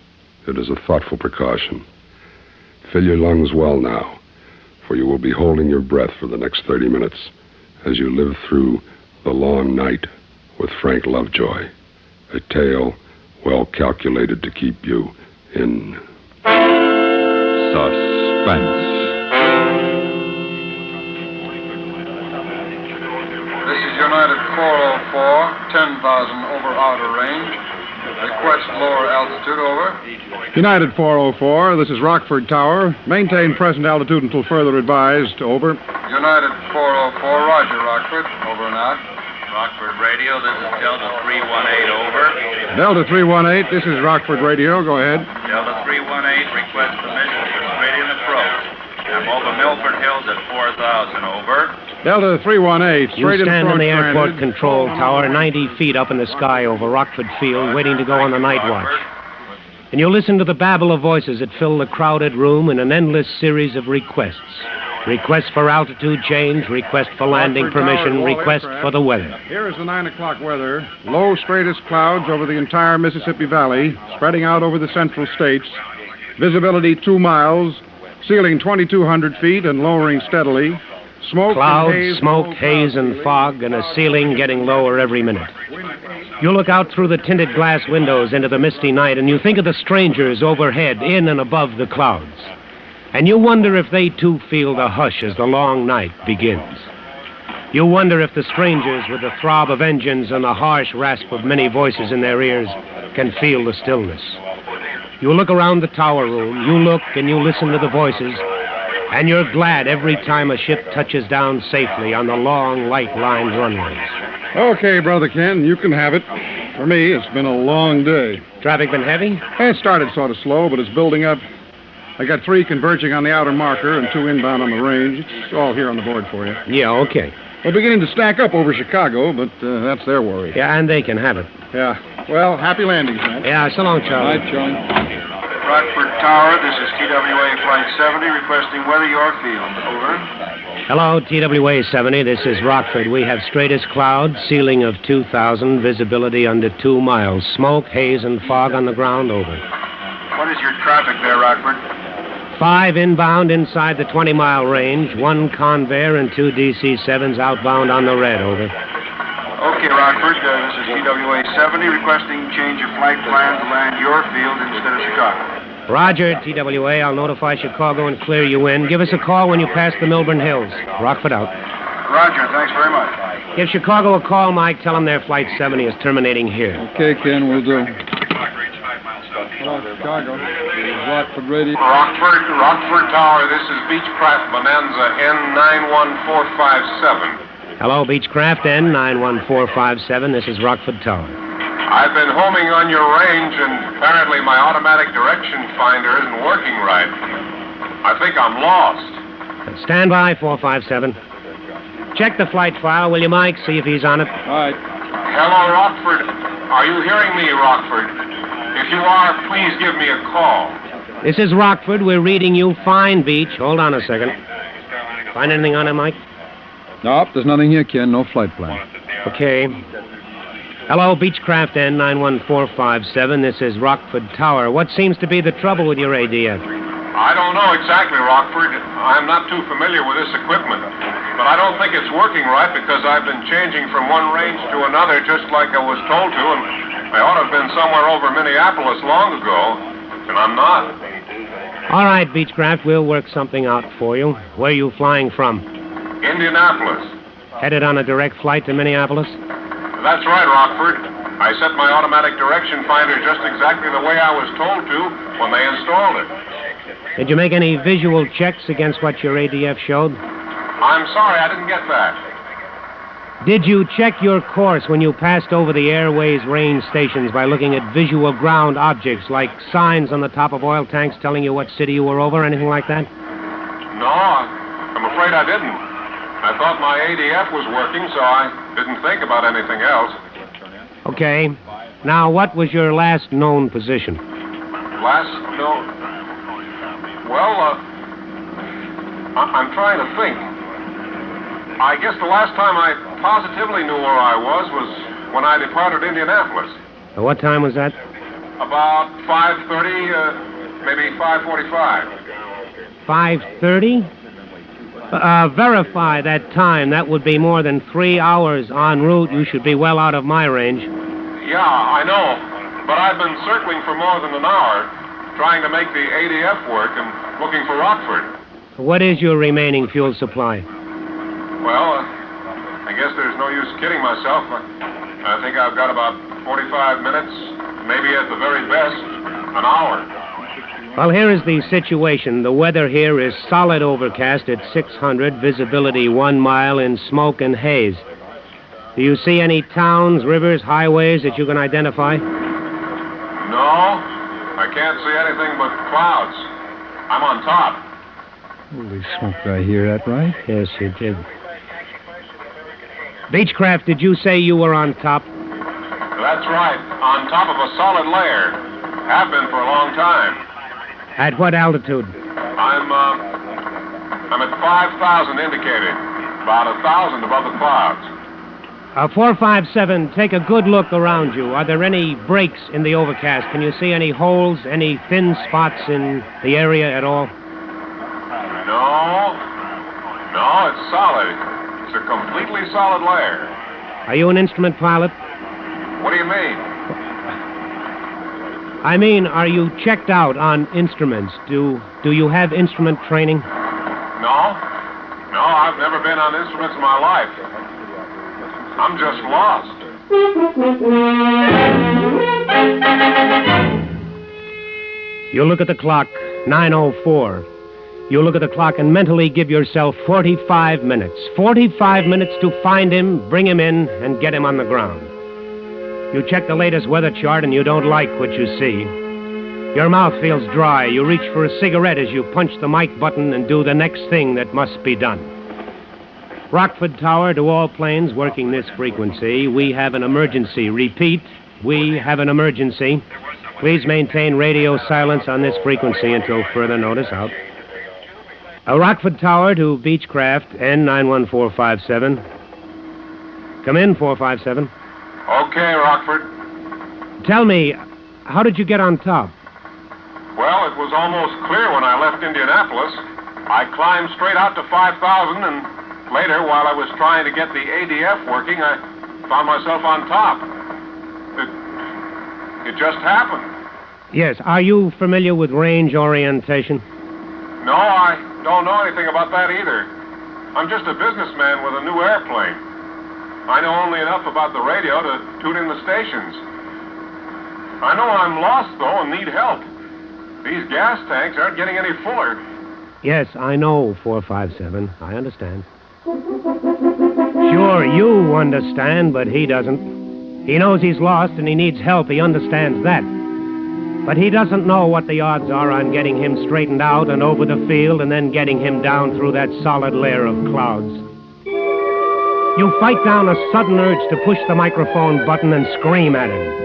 It is a thoughtful precaution. Fill your lungs well now, for you will be holding your breath for the next 30 minutes as you live through The Long Night with Frank Lovejoy, a tale well calculated to keep you in suspense. This is United 404, 10,000 over outer range. Request lower altitude, over. United 404, this is Rockford Tower. Maintain present altitude until further advised, over. United 404, roger, Rockford. Over and out. Rockford Radio, this is Delta 318, over. Delta 318, this is Rockford Radio, go ahead. Delta 318, request permission for gradient approach. I'm over Milford Hills at 4,000, over. Delta 318, you straight stand in in the airport granted. control tower 90 feet up in the sky over Rockford Field, waiting to go on the night watch. And you listen to the babble of voices that fill the crowded room in an endless series of requests. Requests for altitude change, request for landing permission, request for the weather. Here is the 9 o'clock weather. Low, straightest clouds over the entire Mississippi Valley, spreading out over the central states. Visibility 2 miles, ceiling 2,200 feet and lowering steadily. Smoke Clouds, and haze, smoke, haze, and fog, and a ceiling getting lower every minute. You look out through the tinted glass windows into the misty night, and you think of the strangers overhead, in and above the clouds. And you wonder if they, too, feel the hush as the long night begins. You wonder if the strangers, with the throb of engines and the harsh rasp of many voices in their ears, can feel the stillness. You look around the tower room, you look and you listen to the voices, and you're glad every time a ship touches down safely on the long, light-lined runways. Okay, Brother Ken, you can have it. For me, it's been a long day. Traffic been heavy? It started sort of slow, but it's building up. I got 3 converging on the outer marker and 2 inbound on the range. It's all here on the board for you. Yeah, okay. We're beginning to stack up over Chicago, but that's their worry. Yeah, and they can have it. Yeah. Well, happy landings, man. Yeah, so long, Charlie. Night, Charlie. Rockford Tower, this is TWA Flight 70, requesting weather your field. Over. Hello, TWA 70. This is Rockford. We have straightest clouds, ceiling of 2,000, visibility under 2 miles. Smoke, haze, and fog on the ground, over. What is your traffic there, Rockford? 5 inbound inside the 20-mile range, 1 Convair and 2 DC-7s outbound on the red, over. Okay, Rockford, this is TWA 70, requesting change of flight plan to land your field instead of Chicago. Roger, TWA. I'll notify Chicago and clear you in. Give us a call when you pass the Milburn Hills. Rockford out. Roger, thanks very much. Give Chicago a call, Mike. Tell them their Flight 70 is terminating here. Okay, Ken, we'll do. Hello, Chicago. Rockford Radio. Rockford Tower, this is Beechcraft Bonanza N91457. Hello, Beechcraft N91457. This is Rockford Tower. I've been homing on your range, and apparently my automatic direction finder isn't working right. I think I'm lost. Stand by, 457. Check the flight file, will you, Mike? See if he's on it. All right. Hello, Rockford. Are you hearing me, Rockford? If you are, please give me a call. This is Rockford. We're reading you fine, Beach. Hold on a second. Find anything on it, Mike? Nope, there's nothing here, Ken. No flight plan. Okay. Hello, Beechcraft N91457. This is Rockford Tower. What seems to be the trouble with your ADF? I don't know exactly, Rockford. I'm not too familiar with this equipment. But I don't think it's working right because I've been changing from one range to another just like I was told to, and I ought to have been somewhere over Minneapolis long ago, and I'm not. All right, Beechcraft, we'll work something out for you. Where are you flying from? Indianapolis. Headed on a direct flight to Minneapolis? That's right, Rockford. I set my automatic direction finder just exactly the way I was told to when they installed it. Did you make any visual checks against what your ADF showed? I'm sorry, I didn't get that. Did you check your course when you passed over the airways range stations by looking at visual ground objects like signs on the top of oil tanks telling you what city you were over, anything like that? No, I'm afraid I didn't. I thought my ADF was working, so I didn't think about anything else. Okay. Now, what was your last known position? Well, I'm trying to think. I guess the last time I positively knew where I was when I departed Indianapolis. What time was that? About 5:30, maybe 5:45. 5:30? Verify that time. That would be more than 3 hours en route. You should be well out of my range. Yeah, I know. But I've been circling for more than an hour, trying to make the ADF work and looking for Rockford. What is your remaining fuel supply? Well, I guess there's no use kidding myself. I think I've got about 45 minutes, maybe at the very best, an hour. Well, here is the situation. The weather here is solid overcast at 600, visibility 1 mile in smoke and haze. Do you see any towns, rivers, highways that you can identify? No, I can't see anything but clouds. I'm on top. Holy smoke, did I hear that right? Yes, you did. Beechcraft, did you say you were on top? That's right, on top of a solid layer. Have been for a long time. At what altitude? I'm at 5,000 indicated, about 1,000 above the clouds. 457, take a good look around you. Are there any breaks in the overcast? Can you see any holes, any thin spots in the area at all? No, it's solid. It's a completely solid layer. Are you an instrument pilot? What do you mean? I mean, are you checked out on instruments? Do you have instrument training? No, I've never been on instruments in my life. I'm just lost. You look at the clock, 9:04. You look at the clock and mentally give yourself 45 minutes. 45 minutes to find him, bring him in, and get him on the ground. You check the latest weather chart and you don't like what you see. Your mouth feels dry. You reach for a cigarette as you punch the mic button and do the next thing that must be done. Rockford Tower to all planes working this frequency. We have an emergency. Repeat, we have an emergency. Please maintain radio silence on this frequency until further notice. Out. Rockford Tower to Beechcraft, N91457. Come in, 457. Okay, Rockford. Tell me, how did you get on top? Well, it was almost clear when I left Indianapolis. I climbed straight out to 5,000, and later, while I was trying to get the ADF working, I found myself on top. It just happened. Yes. Are you familiar with range orientation? No, I don't know anything about that either. I'm just a businessman with a new airplane. I know only enough about the radio to tune in the stations. I know I'm lost, though, and need help. These gas tanks aren't getting any fuller. Yes, I know, 457. I understand. Sure, you understand, but he doesn't. He knows he's lost and he needs help. He understands that. But he doesn't know what the odds are on getting him straightened out and over the field and then getting him down through that solid layer of clouds. You fight down a sudden urge to push the microphone button and scream at him.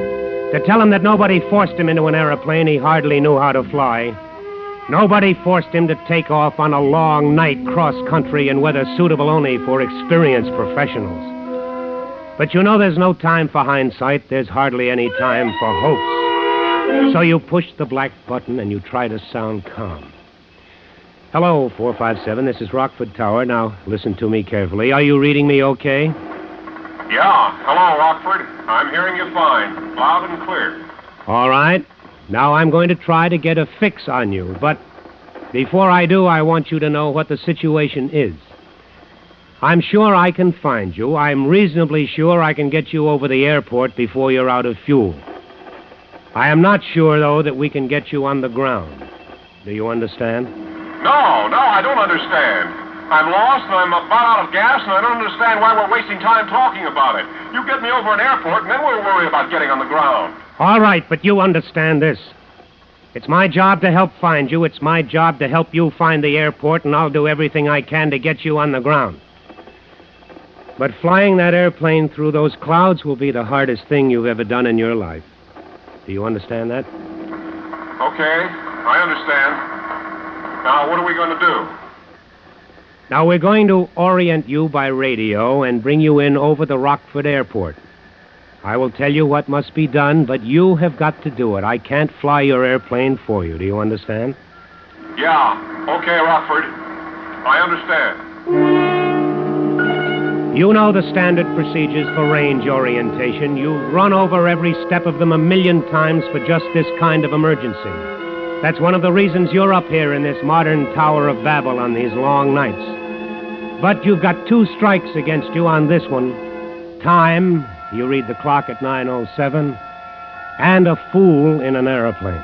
To tell him that nobody forced him into an airplane he hardly knew how to fly. Nobody forced him to take off on a long night cross-country in weather suitable only for experienced professionals. But you know there's no time for hindsight. There's hardly any time for hopes. So you push the black button and you try to sound calm. Hello, 457. This is Rockford Tower. Now, listen to me carefully. Are you reading me okay? Yeah. Hello, Rockford. I'm hearing you fine. Loud and clear. All right. Now I'm going to try to get a fix on you. But before I do, I want you to know what the situation is. I'm sure I can find you. I'm reasonably sure I can get you over the airport before you're out of fuel. I am not sure, though, that we can get you on the ground. Do you understand? No, I don't understand. I'm lost and I'm about out of gas and I don't understand why we're wasting time talking about it. You get me over an airport and then we'll worry about getting on the ground. All right, but you understand this. It's my job to help find you. It's my job to help you find the airport, and I'll do everything I can to get you on the ground. But flying that airplane through those clouds will be the hardest thing you've ever done in your life. Do you understand that? Okay, I understand. Now, what are we going to do? Now, we're going to orient you by radio and bring you in over the Rockford Airport. I will tell you what must be done, but you have got to do it. I can't fly your airplane for you. Do you understand? Yeah, okay, Rockford. I understand. You know the standard procedures for range orientation. You've run over every step of them 1,000,000 times for just this kind of emergency. That's one of the reasons you're up here in this modern Tower of Babel on these long nights. But you've got 2 strikes against you on this one. Time, you read the clock at 9:07, and a fool in an airplane.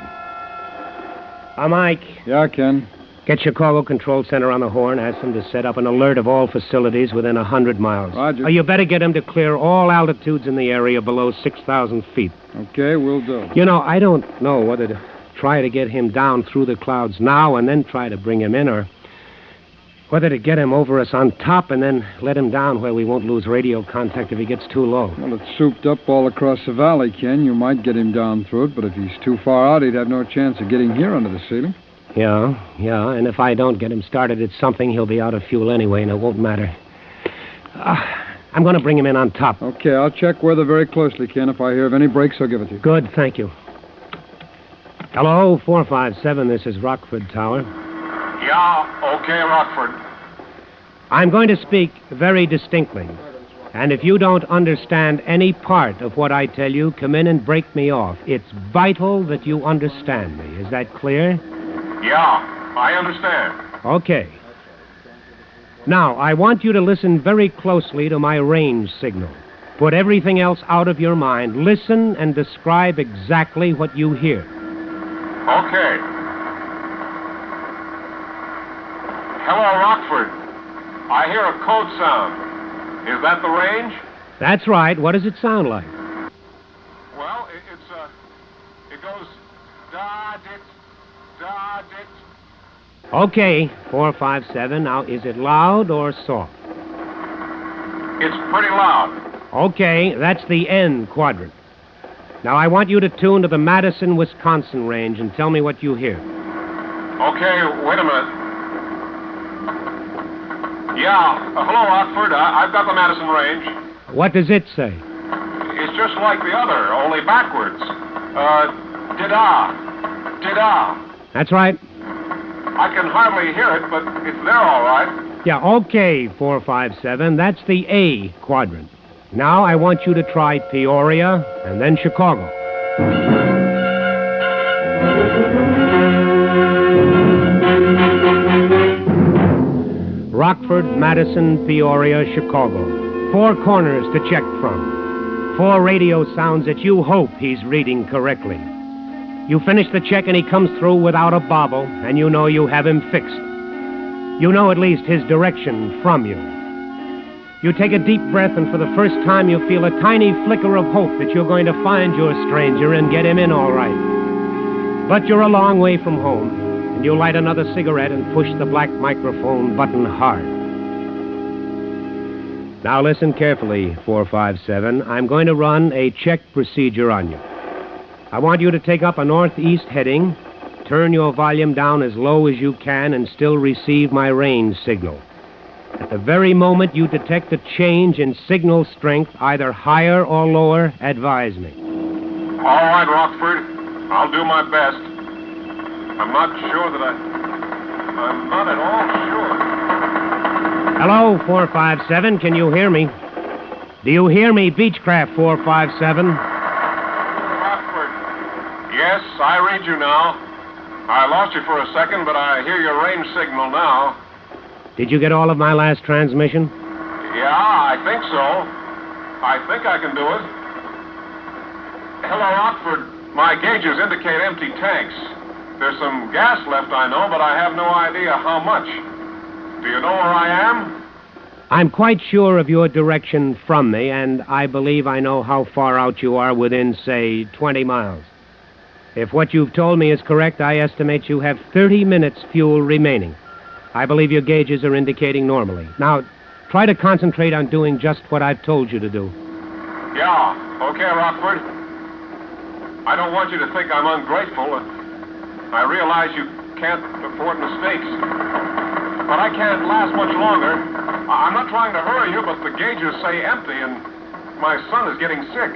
Mike. Yeah, Ken. Get Chicago Control Center on the horn. Ask them to set up an alert of all facilities within 100 miles. Roger. You better get them to clear all altitudes in the area below 6,000 feet. Okay, we'll do. You know, I don't know whether to try to get him down through the clouds now and then try to bring him in, or whether to get him over us on top and then let him down where we won't lose radio contact if he gets too low. Well, it's souped up all across the valley, Ken. You might get him down through it, but if he's too far out, he'd have no chance of getting here under the ceiling. Yeah, and if I don't get him started at something, he'll be out of fuel anyway, and it won't matter. I'm going to bring him in on top. Okay, I'll check weather very closely, Ken. If I hear of any breaks, I'll give it to you. Good, thank you. Hello, 457, this is Rockford Tower. Yeah, okay, Rockford. I'm going to speak very distinctly. And if you don't understand any part of what I tell you, come in and break me off. It's vital that you understand me. Is that clear? Yeah, I understand. Okay. Now, I want you to listen very closely to my range signal. Put everything else out of your mind. Listen and describe exactly what you hear. Okay. Hello, Rockford. I hear a code sound. Is that the range? That's right. What does it sound like? Well, it goes da-dit, da-dit. Okay, 457. Now, is it loud or soft? It's pretty loud. Okay, that's the N quadrant. Now, I want you to tune to the Madison, Wisconsin range and tell me what you hear. Okay, wait a minute. Yeah, hello, Rockford. I've got the Madison range. What does it say? It's just like the other, only backwards. Dida. Dida. That's right. I can hardly hear it, but it's there all right. Yeah, okay, 457. That's the A quadrant. Now I want you to try Peoria and then Chicago. Rockford, Madison, Peoria, Chicago. 4 corners to check from. 4 radio sounds that you hope he's reading correctly. You finish the check and he comes through without a bobble, and you know you have him fixed. You know at least his direction from you. You take a deep breath, and for the first time you feel a tiny flicker of hope that you're going to find your stranger and get him in all right. But you're a long way from home, and you light another cigarette and push the black microphone button hard. Now listen carefully, 457. I'm going to run a check procedure on you. I want you to take up a northeast heading, turn your volume down as low as you can, and still receive my range signal. At the very moment you detect a change in signal strength, either higher or lower, advise me. All right, Rockford. I'll do my best. I'm not sure that I'm not at all sure. Hello, 457. Can you hear me? Do you hear me, Beechcraft 457? Rockford. Yes, I read you now. I lost you for a second, but I hear your range signal now. Did you get all of my last transmission? Yeah, I think so. I think I can do it. Hello, Rockford. My gauges indicate empty tanks. There's some gas left, I know, but I have no idea how much. Do you know where I am? I'm quite sure of your direction from me, and I believe I know how far out you are within, say, 20 miles. If what you've told me is correct, I estimate you have 30 minutes fuel remaining. I believe your gauges are indicating normally. Now, try to concentrate on doing just what I've told you to do. Yeah. Okay, Rockford. I don't want you to think I'm ungrateful. I realize you can't afford mistakes. But I can't last much longer. I'm not trying to hurry you, but the gauges say empty, and my son is getting sick.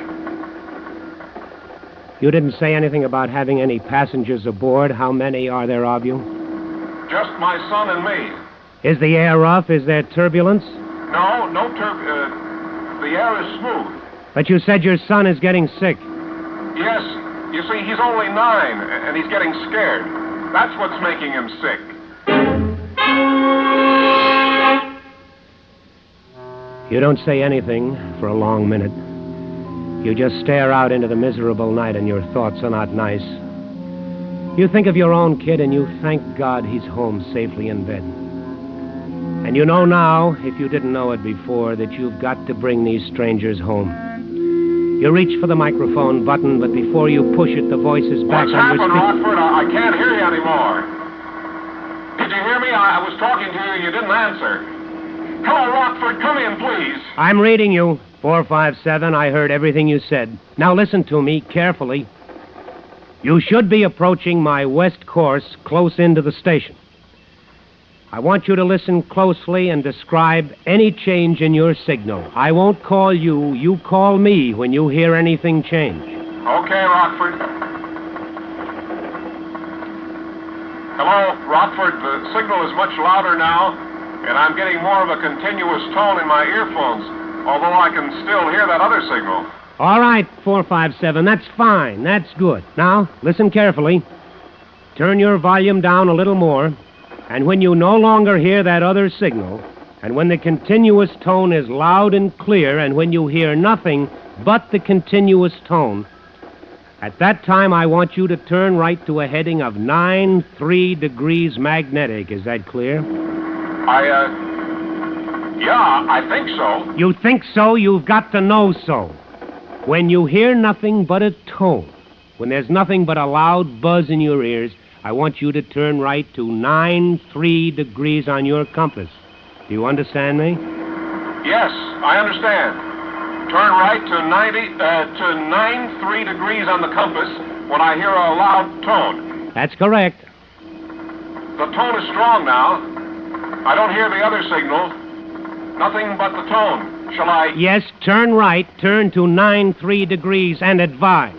You didn't say anything about having any passengers aboard. How many are there of you? Just my son and me. Is the air rough? Is there turbulence? No the air is smooth. But you said your son is getting sick. Yes. You see, he's only 9, and he's getting scared. That's what's making him sick. You don't say anything for a long minute. You just stare out into the miserable night, and your thoughts are not nice. You think of your own kid, and you thank God he's home safely in bed. And you know now, if you didn't know it before, that you've got to bring these strangers home. You reach for the microphone button, but before you push it, the voice is back What's on your happened, Rockford? I can't hear you anymore. Did you hear me? I was talking to you and you didn't answer. Hello, Rockford. Come in, please. I'm reading you. 457, I heard everything you said. Now listen to me carefully. You should be approaching my west course close into the station. I want you to listen closely and describe any change in your signal. I won't call you. You call me when you hear anything change. Okay, Rockford. Hello, Rockford. The signal is much louder now, and I'm getting more of a continuous tone in my earphones, although I can still hear that other signal. All right, 457. That's fine. That's good. Now, listen carefully. Turn your volume down a little more. And when you no longer hear that other signal, and when the continuous tone is loud and clear, and when you hear nothing but the continuous tone, at that time I want you to turn right to a heading of 93 degrees magnetic. Is that clear? Yeah, I think so. You think so? You've got to know so. When you hear nothing but a tone, when there's nothing but a loud buzz in your ears, I want you to turn right to 93 degrees on your compass. Do you understand me? Yes, I understand. Turn right to 93 degrees on the compass when I hear a loud tone. That's correct. The tone is strong now. I don't hear the other signal. Nothing but the tone. Shall I... Yes, turn right, turn to 93 degrees and advise.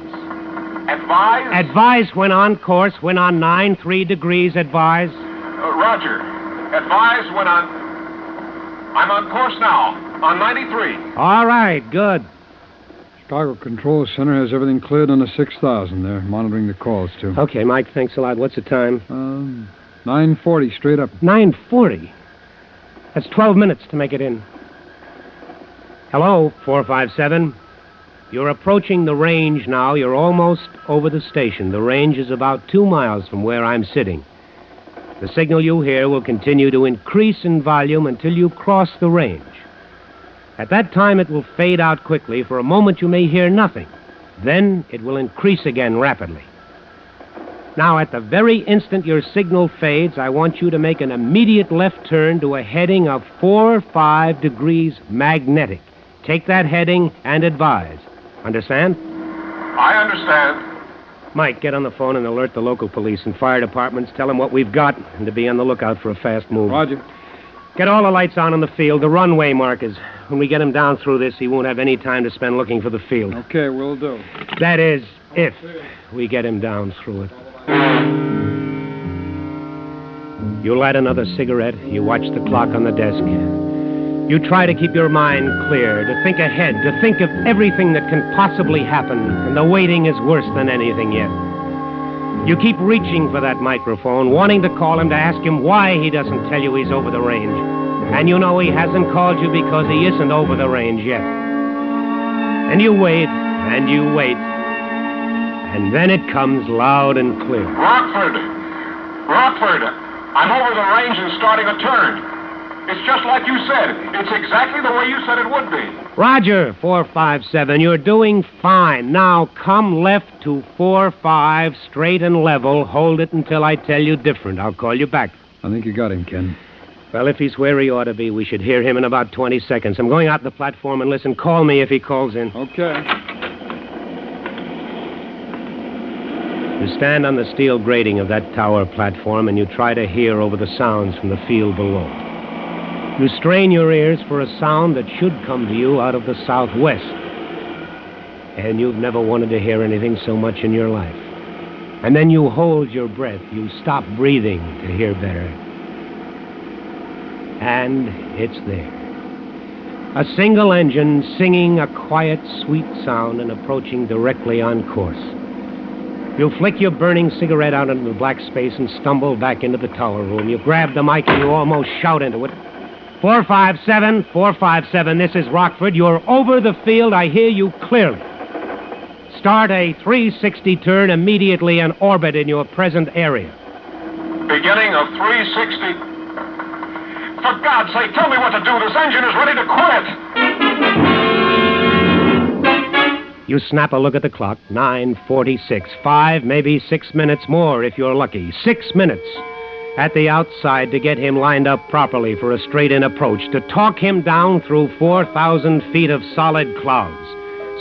Advise? Advise when on course, when on 93 degrees, advise. Roger. Advise when I'm on course now, on 93. All right, good. Chicago Control Center has everything cleared on the 6000. They're monitoring the calls, too. Okay, Mike, thanks a lot. What's the time? 9:40, straight up. 9:40? That's 12 minutes to make it in. Hello, 457. You're approaching the range now. You're almost over the station. The range is about 2 miles from where I'm sitting. The signal you hear will continue to increase in volume until you cross the range. At that time, it will fade out quickly. For a moment, you may hear nothing. Then it will increase again rapidly. Now, at the very instant your signal fades, I want you to make an immediate left turn to a heading of 45 degrees magnetic. Take that heading and advise. Understand? I understand. Mike, get on the phone and alert the local police and fire departments. Tell them what we've got and to be on the lookout for a fast move. Roger. Get all the lights on in the field, the runway markers. When we get him down through this, he won't have any time to spend looking for the field. Okay, will do. That is, if we get him down through it. You light another cigarette. You watch the clock on the desk. You try to keep your mind clear, to think ahead, to think of everything that can possibly happen, and the waiting is worse than anything yet. You keep reaching for that microphone, wanting to call him to ask him why he doesn't tell you he's over the range. And you know he hasn't called you because he isn't over the range yet. And you wait, and you wait. And then it comes loud and clear. Rockford, I'm over the range and starting a turn. It's just like you said. It's exactly the way you said it would be. Roger, 457. You're doing fine. Now come left to 45, straight and level. Hold it until I tell you different. I'll call you back. I think you got him, Ken. Well, if he's where he ought to be, we should hear him in about 20 seconds. I'm going out the platform and listen. Call me if he calls in. Okay. You stand on the steel grating of that tower platform and you try to hear over the sounds from the field below. You strain your ears for a sound that should come to you out of the southwest. And you've never wanted to hear anything so much in your life. And then you hold your breath. You stop breathing to hear better. And it's there. A single engine singing a quiet, sweet sound and approaching directly on course. You flick your burning cigarette out into the black space and stumble back into the tower room. You grab the mic and you almost shout into it. 457, this is Rockford. You're over the field. I hear you clearly. Start a 360 turn immediately and orbit in your present area. Beginning of 360. For God's sake, tell me what to do. This engine is ready to quit. You snap a look at the clock. 9:46. 5, maybe 6 minutes more if you're lucky. 6 minutes at the outside to get him lined up properly for a straight-in approach, to talk him down through 4,000 feet of solid clouds.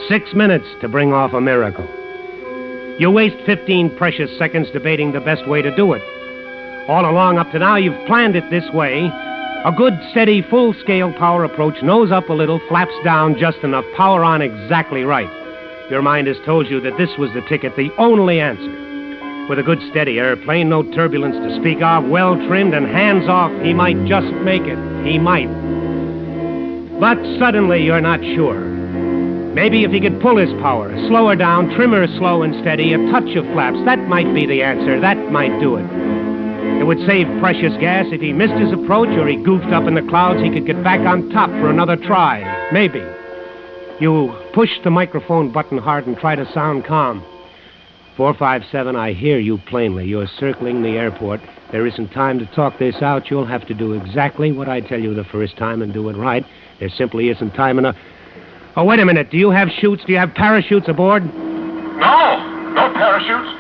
6 minutes to bring off a miracle. You waste 15 precious seconds debating the best way to do it. All along up to now, you've planned it this way. A good, steady, full-scale power approach, nose up a little, flaps down just enough, power on exactly right. Your mind has told you that this was the ticket, the only answer. With a good, steady airplane, no turbulence to speak of, well-trimmed and hands off, he might just make it. He might. But suddenly, you're not sure. Maybe if he could pull his power, slow her down, trim her slow and steady, a touch of flaps, that might be the answer. That might do it. It would save precious gas. If he missed his approach or he goofed up in the clouds, he could get back on top for another try. Maybe. You push the microphone button hard and try to sound calm. 457, I hear you plainly. You're circling the airport. There isn't time to talk this out. You'll have to do exactly what I tell you the first time and do it right. There simply isn't time enough. Oh, wait a minute. Do you have chutes? Do you have parachutes aboard? No parachutes.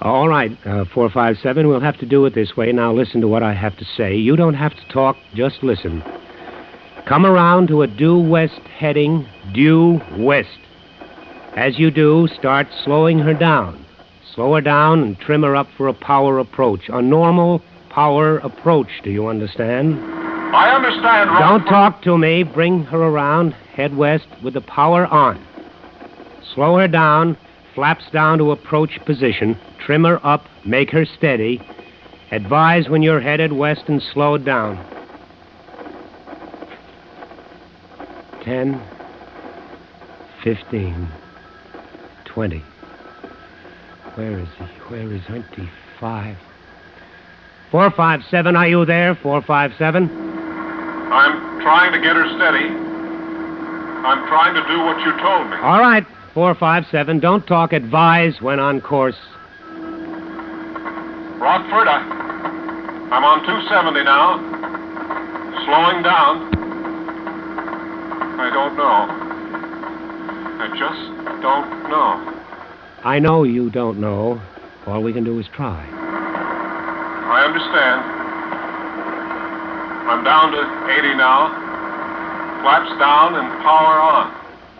All right, 457, we'll have to do it this way. Now listen to what I have to say. You don't have to talk, just listen. Come around to a due west heading, due west. As you do, start slowing her down. Slow her down and trim her up for a power approach. A normal power approach, do you understand? I understand, Rockford. Don't talk to me. Bring her around, head west with the power on. Slow her down, flaps down to approach position. Trim her up, make her steady. Advise when you're headed west and slow down. 10, 15, 20. Where is he? Where is 25? 457, are you there? 457? I'm trying to get her steady. I'm trying to do what you told me. All right, 457, don't talk. Advise when on course. Rockford, I'm on 270 now. Slowing down. I don't know. I just don't know. I know you don't know. All we can do is try. I understand. I'm down to 80 now. Flaps down and power on.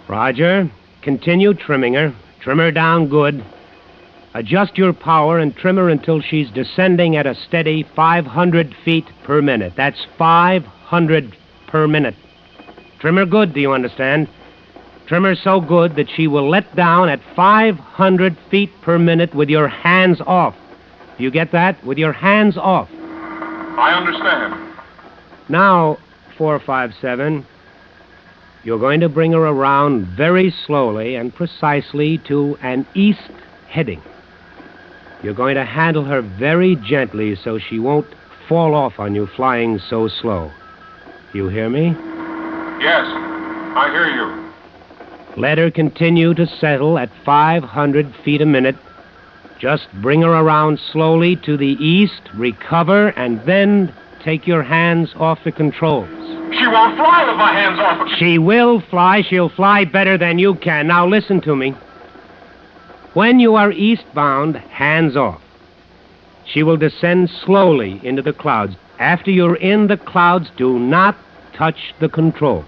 Roger. Continue trimming her. Trim her down good. Adjust your power and trim her until she's descending at a steady 500 feet per minute. That's 500 per minute. Trim her good, do you understand? Trim her so good that she will let down at 500 feet per minute with your hands off. Do you get that? With your hands off. I understand. Now, 457, you're going to bring her around very slowly and precisely to an east heading. You're going to handle her very gently so she won't fall off on you flying so slow. You hear me? Yes, I hear you. Let her continue to settle at 500 feet a minute. Just bring her around slowly to the east, recover, and then take your hands off the controls. She won't fly with my hands off her. She will fly. She'll fly better than you can. Now listen to me. When you are eastbound, hands off. She will descend slowly into the clouds. After you're in the clouds, do not touch the controls.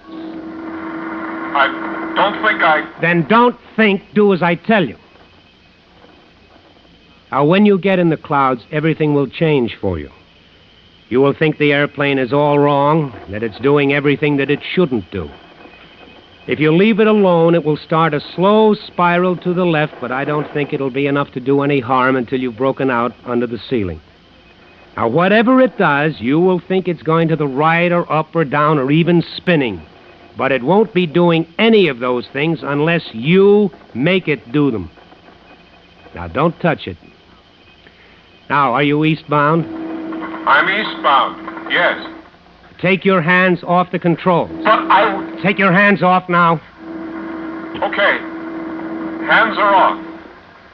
I don't think I... Then don't think, do as I tell you. Now, when you get in the clouds, everything will change for you. You will think the airplane is all wrong, that it's doing everything that it shouldn't do. If you leave it alone, it will start a slow spiral to the left, but I don't think it'll be enough to do any harm until you've broken out under the ceiling. Now, whatever it does, you will think it's going to the right or up or down or even spinning. But it won't be doing any of those things unless you make it do them. Now, don't touch it. Now, are you eastbound? I'm eastbound, yes. Take your hands off the controls. But Take your hands off now. Okay. Hands are off.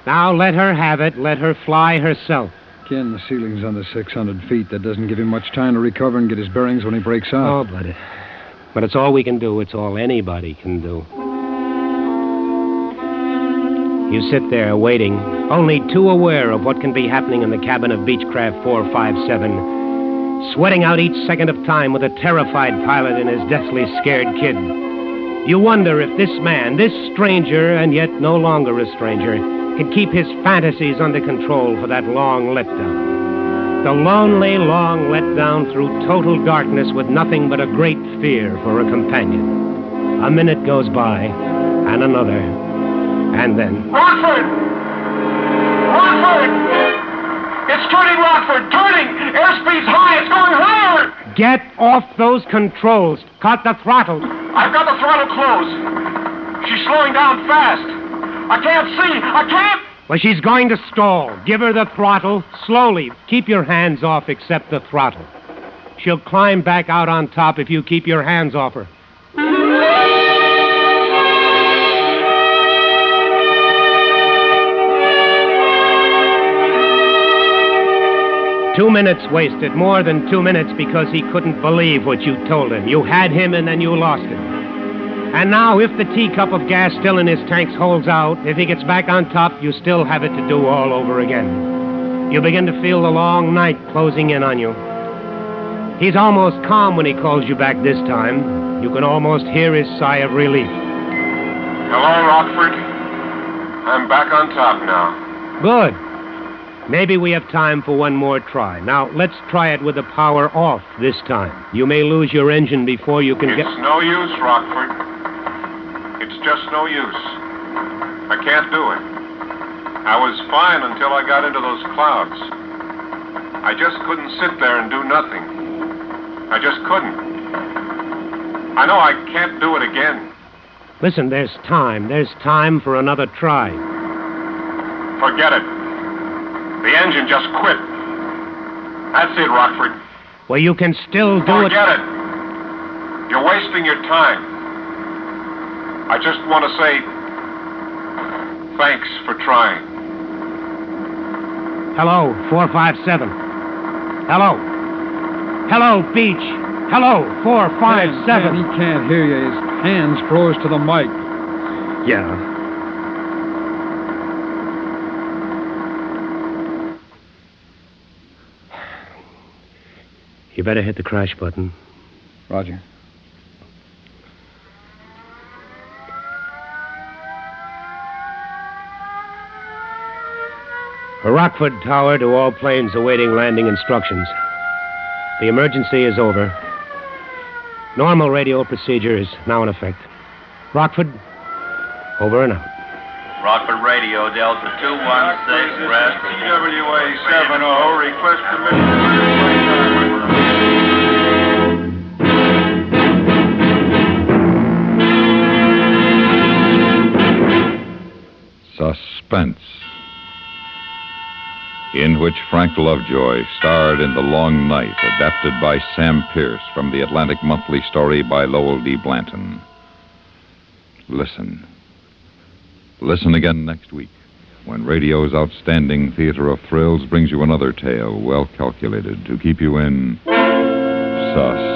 Now, let her have it. Let her fly herself. Ken, the ceiling's under 600 feet. That doesn't give him much time to recover and get his bearings when he breaks out. Oh, but it's all we can do. It's all anybody can do. You sit there waiting, only too aware of what can be happening in the cabin of Beechcraft 457, sweating out each second of time with a terrified pilot and his deathly scared kid. You wonder if this man, this stranger, and yet no longer a stranger, can keep his fantasies under control for that long letdown. The lonely, long letdown through total darkness with nothing but a great fear for a companion. A minute goes by, and another, and then... Rockford! Rockford! It's turning, Rockford! Turning! Airspeed's high! It's going higher! Get off those controls. Cut the throttle. I've got the throttle closed. She's slowing down fast. I can't see. I can't... Well, she's going to stall. Give her the throttle. Slowly. Keep your hands off except the throttle. She'll climb back out on top if you keep your hands off her. 2 minutes wasted, more than 2 minutes, because he couldn't believe what you told him. You had him and then you lost him. And now, if the teacup of gas still in his tanks holds out, if he gets back on top, you still have it to do all over again. You begin to feel the long night closing in on you. He's almost calm when he calls you back this time. You can almost hear his sigh of relief. Hello, Rockford. I'm back on top now. Good. Maybe we have time for one more try. Now, let's try it with the power off this time. You may lose your engine before you can get... It's no use, Rockford. It's just no use. I can't do it. I was fine until I got into those clouds. I just couldn't sit there and do nothing. I just couldn't. I know I can't do it again. Listen, there's time. There's time for another try. Forget it. The engine just quit. That's it, Rockford. Well, you can still do it. Forget it. You're wasting your time. I just want to say thanks for trying. Hello, 457. Hello. Hello, Beach. Hello, 457. Ken, he can't hear you. His hands froze to the mic. Yeah. You better hit the crash button. Roger. Rockford Tower to all planes awaiting landing instructions. The emergency is over. Normal radio procedure is now in effect. Rockford, over and out. Rockford Radio, Delta 216, rest. CWA 70, request permission. Suspense. In which Frank Lovejoy starred in The Long Night, adapted by Sam Pierce from the Atlantic Monthly story by Lowell D. Blanton. Listen. Listen again next week, when radio's outstanding theater of thrills brings you another tale well calculated to keep you in suspense.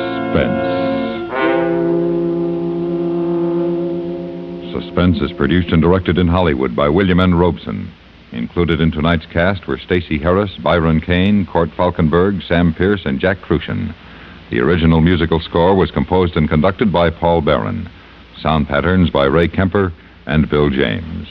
Suspense is produced and directed in Hollywood by William N. Robeson. Included in tonight's cast were Stacey Harris, Byron Kane, Court Falkenberg, Sam Pierce, and Jack Crucian. The original musical score was composed and conducted by Paul Barron. Sound patterns by Ray Kemper and Bill James.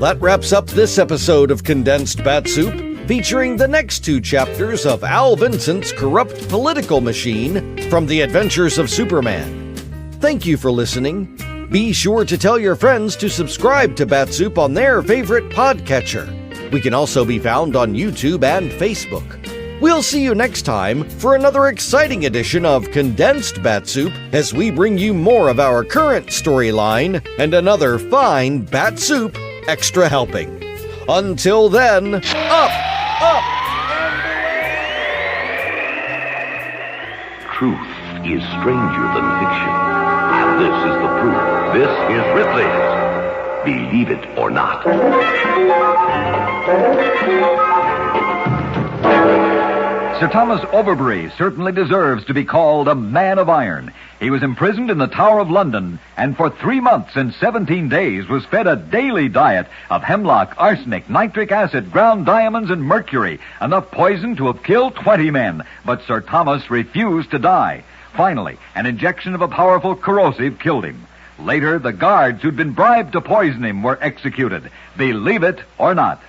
That wraps up this episode of Condensed Bat-Supe, featuring the next two chapters of Al Vincent's corrupt political machine from The Adventures of Superman. Thank you for listening. Be sure to tell your friends to subscribe to Bat-Supe on their favorite podcatcher. We can also be found on YouTube and Facebook. We'll see you next time for another exciting edition of Condensed Bat-Supe as we bring you more of our current storyline and another fine Bat-Supe extra helping. Until then, up! Truth is stranger than fiction. And this is the proof. This is Ripley's Believe It or Not. Sir Thomas Overbury certainly deserves to be called a man of iron. He was imprisoned in the Tower of London, and for 3 months and 17 days was fed a daily diet of hemlock, arsenic, nitric acid, ground diamonds, and mercury, enough poison to have killed 20 men. But Sir Thomas refused to die. Finally, an injection of a powerful corrosive killed him. Later, the guards who'd been bribed to poison him were executed. Believe it or not.